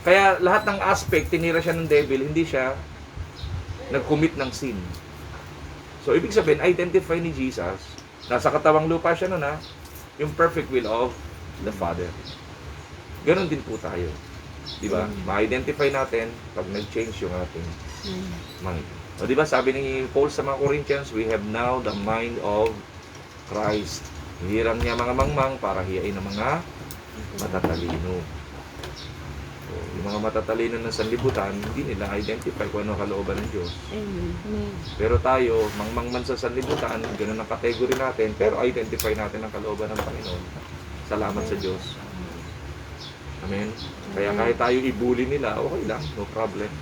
Kaya lahat ng aspect, tinira siya ng devil, hindi siya nag-commit ng sin. So, ibig sabihin, identify ni Jesus, nasa katawang lupa siya nun yung perfect will of the Father. Ganon din po tayo. Di ba? Ma-identify natin pag nag-change yung ating mind. O di ba, sabi ni Paul sa mga Corinthians, we have now the mind of Christ. Hirang niya mga mangmang para hiyain ang mga matatalino. So, yung mga matatalino ng sanlibutan, hindi nila identify kung ano kalooban ng Diyos. Amen. Pero tayo, mangmang man sa sanlibutan, ganun ang kategory natin, pero identify natin ang kalooban ng Panginoon. Salamat sa Diyos. Amen. Kaya kahit tayo ibuli nila, okay lang, no problem.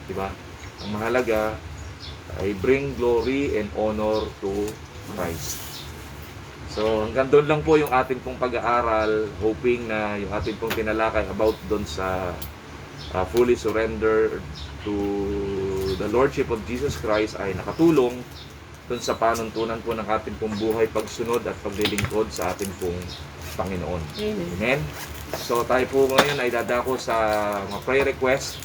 Diba? Ang mahalaga ay bring glory and honor to Christ. So, hanggang doon lang po yung ating pong pag-aaral, hoping na yung ating pong tinalakay about doon sa fully surrender to the Lordship of Jesus Christ ay nakatulong doon sa panuntunan po ng ating pong buhay, pagsunod at paglilingkod sa ating pong Panginoon. Amen. Amen? So, tayo po ngayon ay dadako sa mga prayer request.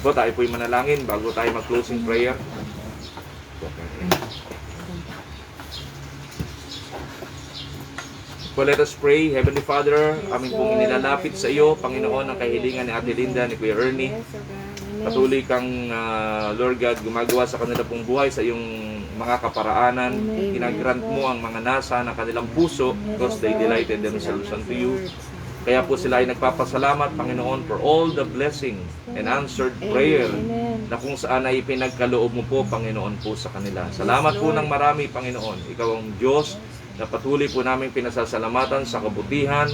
So, tayo po yung manalangin bago tayo mag-closing prayer. So, let us pray. Heavenly Father, aming pong inilalapit sa iyo, Panginoon, ang kahilingan ni Ate Linda, ni Kuya Ernie. Yes, O God. Patuloy kang, Lord God, gumagawa sa kanila pong buhay sa iyong mga kaparaanan. Ginagrant mo ang mga nasa ng kanilang puso because they delighted themselves unto you. Kaya po sila ay nagpapasalamat, Panginoon, for all the blessing and answered prayer na kung saan ay pinagkaloob mo po, Panginoon, po sa kanila. Salamat po ng marami, Panginoon. Ikaw ang Diyos na patuloy po namin pinasasalamatan sa kabutihan,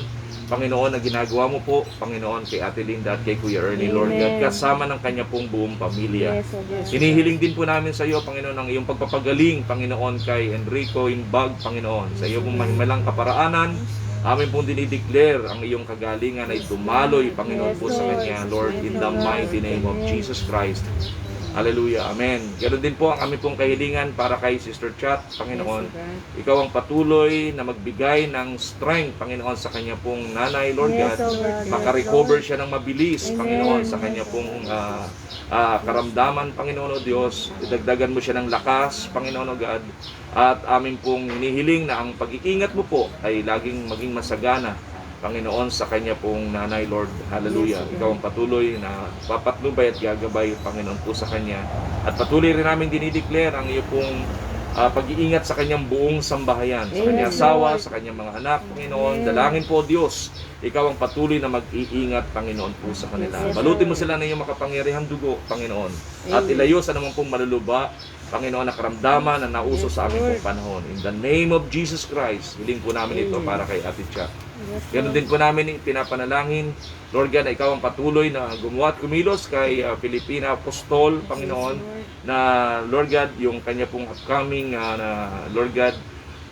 Panginoon, na ginagawa mo po, Panginoon, kay Ate Linda at kay Kuya Ernie, Lord God, kasama ng kanya pong buong pamilya. Yes, O God. Hinihiling din po namin sa iyo, Panginoon, ang iyong pagpapagaling, Panginoon, kay Enrico Imbag, Panginoon, sa iyo pong mahimalang kaparaanan. Amin pong dinideclare ang iyong kagalingan ay dumaloy, Panginoon, po sa kanya, Lord, in the mighty name of Jesus Christ. Hallelujah. Amen. Ganon din po ang aming pong kahilingan para kay Sister Chat, Panginoon. Ikaw ang patuloy na magbigay ng strength, Panginoon, sa kanya pong nanay, Lord God. Makarecover siya ng mabilis, Panginoon, sa kanya pong karamdaman, Panginoon o Diyos. Idagdagan mo siya ng lakas, Panginoon o God. At amin pong hinihiling na ang pag-iingat mo po ay laging maging masagana, Panginoon, sa kanya pong nanay, Lord. Hallelujah. Ikaw ang patuloy na papatnubay at gagabay, Panginoon, po sa kanya. At patuloy rin namin dinideclare ang iyo pong pag-iingat sa kanyang buong sambahayan, sa kanyang asawa, sa kanyang mga anak, Panginoon. Dalangin po, Diyos, ikaw ang patuloy na mag-iingat, Panginoon, po sa kanila. Balutin mo sila na iyong makapangyarihang dugo, Panginoon. At ilayo sa naman pong maluluba, Panginoon, na karamdaman na nauso sa aming pong panahon. In the name of Jesus Christ, hiling po namin ito para kay Ate Chat. Ganon din po namin pinapanalangin, Lord God, na ikaw ang patuloy na gumawa at kumilos kay Pilipina Apostol, Panginoon, na Lord God, yung kanya pong upcoming, Lord God,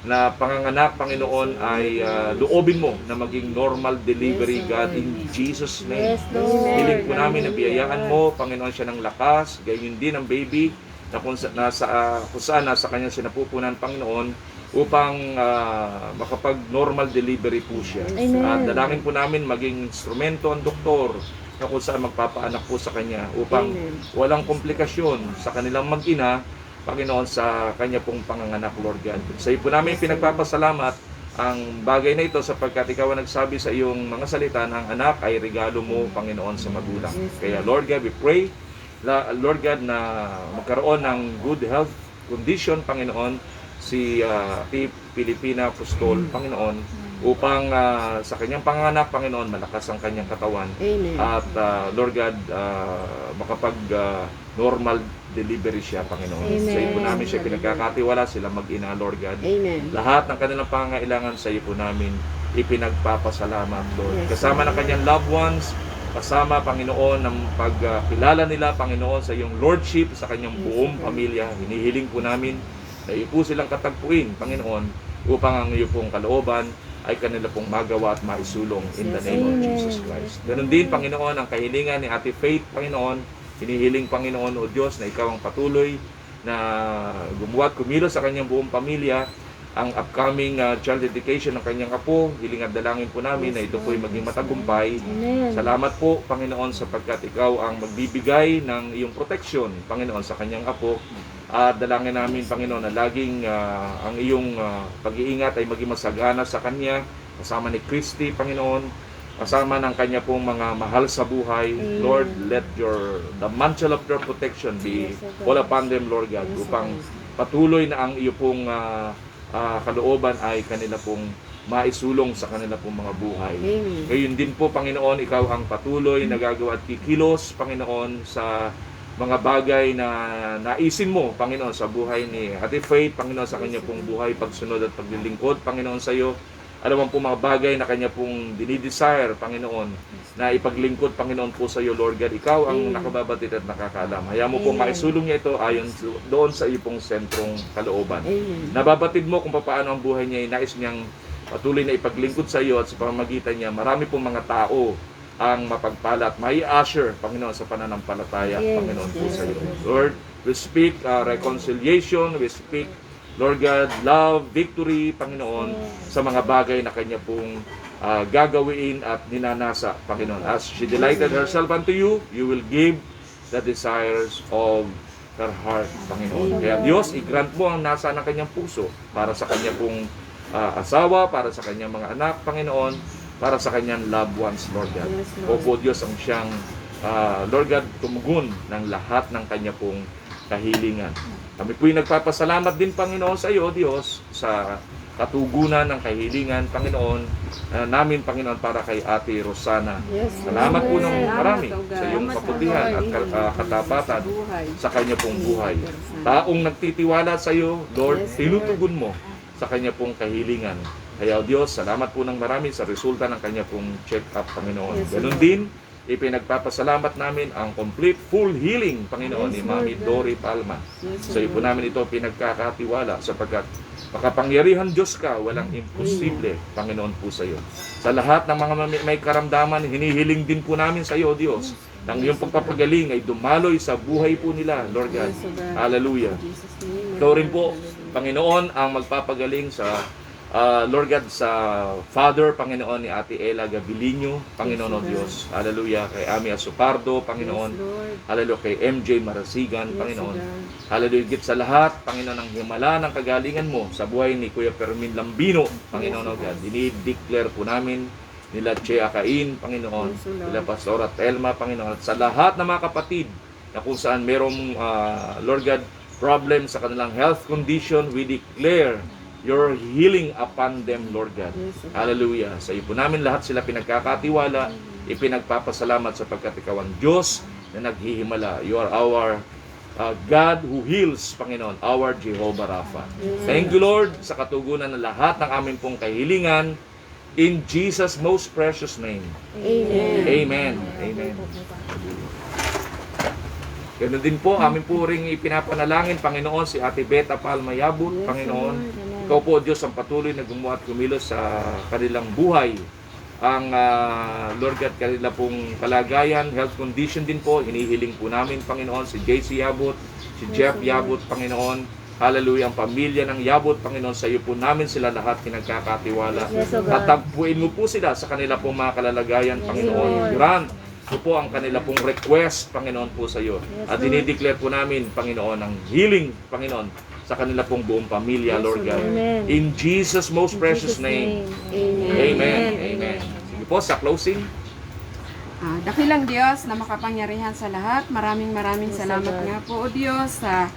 na panganganak, Panginoon, ay loobin mo na maging normal delivery, God, in Jesus' name. Yes, Lord. Hiling po namin na biyayaan mo, Panginoon, siya ng lakas, gayon din ang baby, na kung saan nasa kanyang sinapupunan, Panginoon, upang makapag-normal delivery po siya. At dalangin po namin maging instrumento ang doktor na kung saan magpapaanak po sa kanya upang walang komplikasyon sa kanilang mag-ina, Panginoon, sa kanya pong panganganak, Lord God. Sa iyo po namin pinagpapasalamat ang bagay na ito sapagkat ikaw ang nagsabi sa iyong mga salita na ang anak ay regalo mo, Panginoon, sa magulang. Kaya, Lord God, we pray, Lord God, na magkaroon ng good health condition, Panginoon, si Pilipina Apostol, Panginoon, upang sa kanyang panganak, Panginoon, malakas ang kanyang katawan. Amen. At Lord God, makapag-normal delivery siya, Panginoon. Sa iyo po namin siya pinagkakatiwala, sila mag-ina, Lord God. Amen. Lahat ng kanilang pangangailangan sa iyo po namin ipinagpapasalamat, Lord. Kasama ng kanyang loved ones, kasama, Panginoon, ng pagkilala nila, Panginoon, sa iyong Lordship, sa kanyang buong pamilya. Hinihiling po namin na iyo po silang katagpuin, Panginoon, upang ang iyo pong kalooban ay kanila pong magawa at maisulong in the name of Jesus Christ. Ganon din, Panginoon, ang kahilingan ni Ate Faith, Panginoon. Hinihiling, Panginoon, o Diyos, na ikaw ang patuloy na gumawa at kumilos sa kanyang buong pamilya ang upcoming child dedication ng kanyang apo. Hiling at dalangin po namin na ito po ay maging matagumpay. Amen. Salamat po, Panginoon, sapagkat ikaw ang magbibigay ng iyong proteksyon, Panginoon, sa kanyang apo. At dalangin namin, Panginoon, na laging ang iyong pag-iingat ay maging masagana sa kanya, kasama ni Christy, Panginoon, kasama ng kanya pong mga mahal sa buhay. Lord, let the mantle of your protection be all upon them, Lord God, upang patuloy na ang iyo pong kalooban ay kanila pong maisulong sa kanila pong mga buhay. Amen. Ngayon din po, Panginoon, ikaw ang patuloy nagagawa at kikilos, Panginoon, sa mga bagay na naisin mo, Panginoon, sa buhay ni Ate Faith, Panginoon, sa kanya pong buhay, pagsunod at paglilingkod, Panginoon, sa iyo. Alam mo po mga bagay na kanya pong dinidesire, Panginoon, na ipaglingkod, Panginoon, po sa iyo, Lord God. Ikaw ang nakababatid at nakakaalam. Hayaan mo pong maisulong niya ito ayon doon sa iyo pong sentrong kalooban. Amen. Nababatid mo kung paano ang buhay niya ay nais niyang patuloy na ipaglingkod sa iyo, at sa pamamagitan niya, marami pong mga tao ang mapagpala at mai-usher, Panginoon, sa pananampalataya, Panginoon, po sa iyo. Lord, we speak reconciliation, we speak, Lord God, love, victory, Panginoon, sa mga bagay na kanya pong gagawin at ninanasa, Panginoon. As she delighted herself unto you, you will give the desires of her heart, Panginoon. Kaya Diyos, i-grant mo ang nasa ng kanyang puso para sa kanya pong asawa, para sa kanyang mga anak, Panginoon, para sa kanyang loved ones, Lord God. Opo, Diyos, ang siyang, Lord God, tumugon ng lahat ng kanya pong kahilingan. Kami po'y nagpapasalamat din, Panginoon, sa iyo, Diyos, sa katugunan ng kahilingan, Panginoon, namin, Panginoon, para kay Ate Rosana. Salamat po ng marami sa iyong kaputihan at katapatan sa kanya pong buhay. Taong nagtitiwala sa iyo, Lord, tinutugon mo sa kanya pong kahilingan. Kaya, Diyos, salamat po ng marami sa resulta ng kanya pong check-up, Panginoon. Ganun din, ipinagpapasalamat namin ang complete full healing, Panginoon, ni Mami Dory Palma. Sa iyo po namin ito pinagkakatiwala, sapagkat makapangyarihan Diyos ka, walang imposible, Panginoon, po sa iyo. Sa lahat ng mga may karamdaman, hinihiling din po namin sa iyo, Diyos, nang iyong pagpapagaling ay dumaloy sa buhay po nila, Lord God. Hallelujah. Ikaw rin po, Panginoon, ang magpapagaling sa Lord God, sa Father, Panginoon, ni Ate Ella Gabilinho, Panginoon, o Diyos. Hallelujah. Kay Ami Asupardo, Panginoon. Hallelujah. Kay MJ Marasigan, Panginoon. Hallelujah. Higit sa lahat, Panginoon, ang himala ng kagalingan mo sa buhay ni Kuya Fermin Lambino, Panginoon, o God. Dinideclare po namin nila Chea Cain, Panginoon. Nila Pastora Telma, Panginoon. At sa lahat ng mga kapatid na kung saan merong, Lord God, problem sa kanilang health condition, we declare your healing upon them, Lord God. Hallelujah. Sa iyo po namin lahat sila pinagkakatiwala, ipinagpapasalamat sapagkat ikaw ang Diyos na naghihimala. You are our God who heals, Panginoon, our Jehovah Rapha. Thank you, Lord, sa katugunan ng lahat ng aming pong kahilingan. In Jesus' most precious name. Amen. Amen. Amen. Ganun din po, amin po ring ipinapanalangin, Panginoon, si Ate Beta Palma Yabut, Panginoon. Ikaw po, Diyos, ang patuloy na gumawa at kumilos sa kanilang buhay. Ang Lord God, kanila pong kalagayan, health condition din po, hinihiling po namin, Panginoon, si JC Yabut, si Jeff Yabut, Panginoon. Hallelujah, ang pamilya ng Yabut, Panginoon, sa iyo po namin sila lahat pinagkakatiwala. Tatagpuin mo po sila sa kanila pong mga kalalagayan, Panginoon. Grant ito po ang kanila pong request, Panginoon, po sa iyo. At dinideclare po namin, Panginoon, ang healing, Panginoon, sa kanila pong buong pamilya, Lord God. In Jesus' most precious name. Amen. Amen. Sige po, sa closing. Dakilang Diyos na makapangyarihan sa lahat, maraming salamat nga po, O Diyos, sa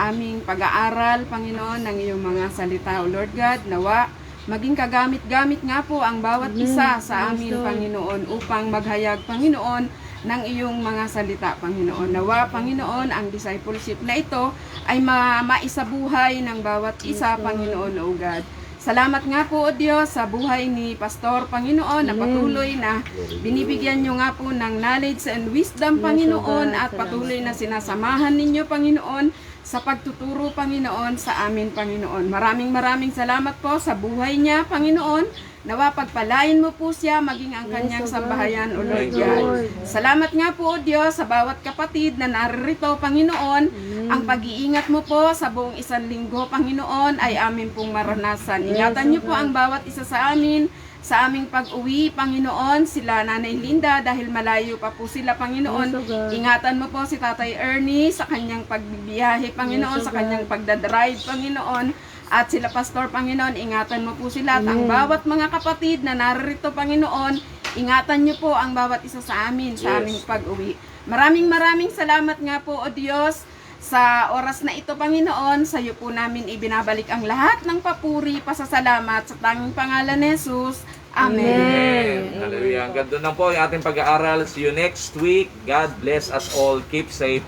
aming pag-aaral, Panginoon, ng iyong mga salita, O Lord God. Nawa, maging kagamit-gamit nga po ang bawat isa sa amin, Panginoon, upang maghayag, Panginoon, ng iyong mga salita, Panginoon. Nawa, Panginoon, ang discipleship na ito ay maisabuhay ng bawat isa, Panginoon, O God. Salamat nga po, O Diyos, sa buhay ni Pastor, Panginoon, na patuloy na binibigyan nyo nga po ng knowledge and wisdom, Panginoon, at patuloy na sinasamahan ninyo, Panginoon, sa pagtuturo, Panginoon, sa amin, Panginoon. Maraming salamat po sa buhay niya, Panginoon. Nawa pagpalain mo po siya, maging ang kanyang sambahayan, O Lord Thank you, God. Lord. Salamat nga po, O Diyos, sa bawat kapatid na naririto, Panginoon. Ang pag-iingat mo po sa buong isang linggo, Panginoon, ay amin pong maranasan. Ingatan niyo po ang bawat isa sa amin, sa aming pag-uwi, Panginoon, sila Nanay Linda, dahil malayo pa po sila, Panginoon. Ingatan mo po si Tatay Ernie sa kanyang pagbibiyahe, Panginoon, sa kanyang pagdadrive, Panginoon. At sila Pastor, Panginoon, ingatan mo po sila at ang bawat mga kapatid na naririto, Panginoon, ingatan niyo po ang bawat isa sa amin, sa Yes. aming pag-uwi. Maraming salamat nga po, O Diyos, sa oras na ito, Panginoon. Sa iyo po namin ibinabalik ang lahat ng papuri, pasasalamat sa tanging pangalan ni Jesus. Amen. Amen. Hallelujah. Hanggang doon lang po yung ating pag-aaral. See you next week. God bless us all. Keep safe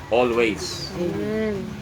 always. Amen.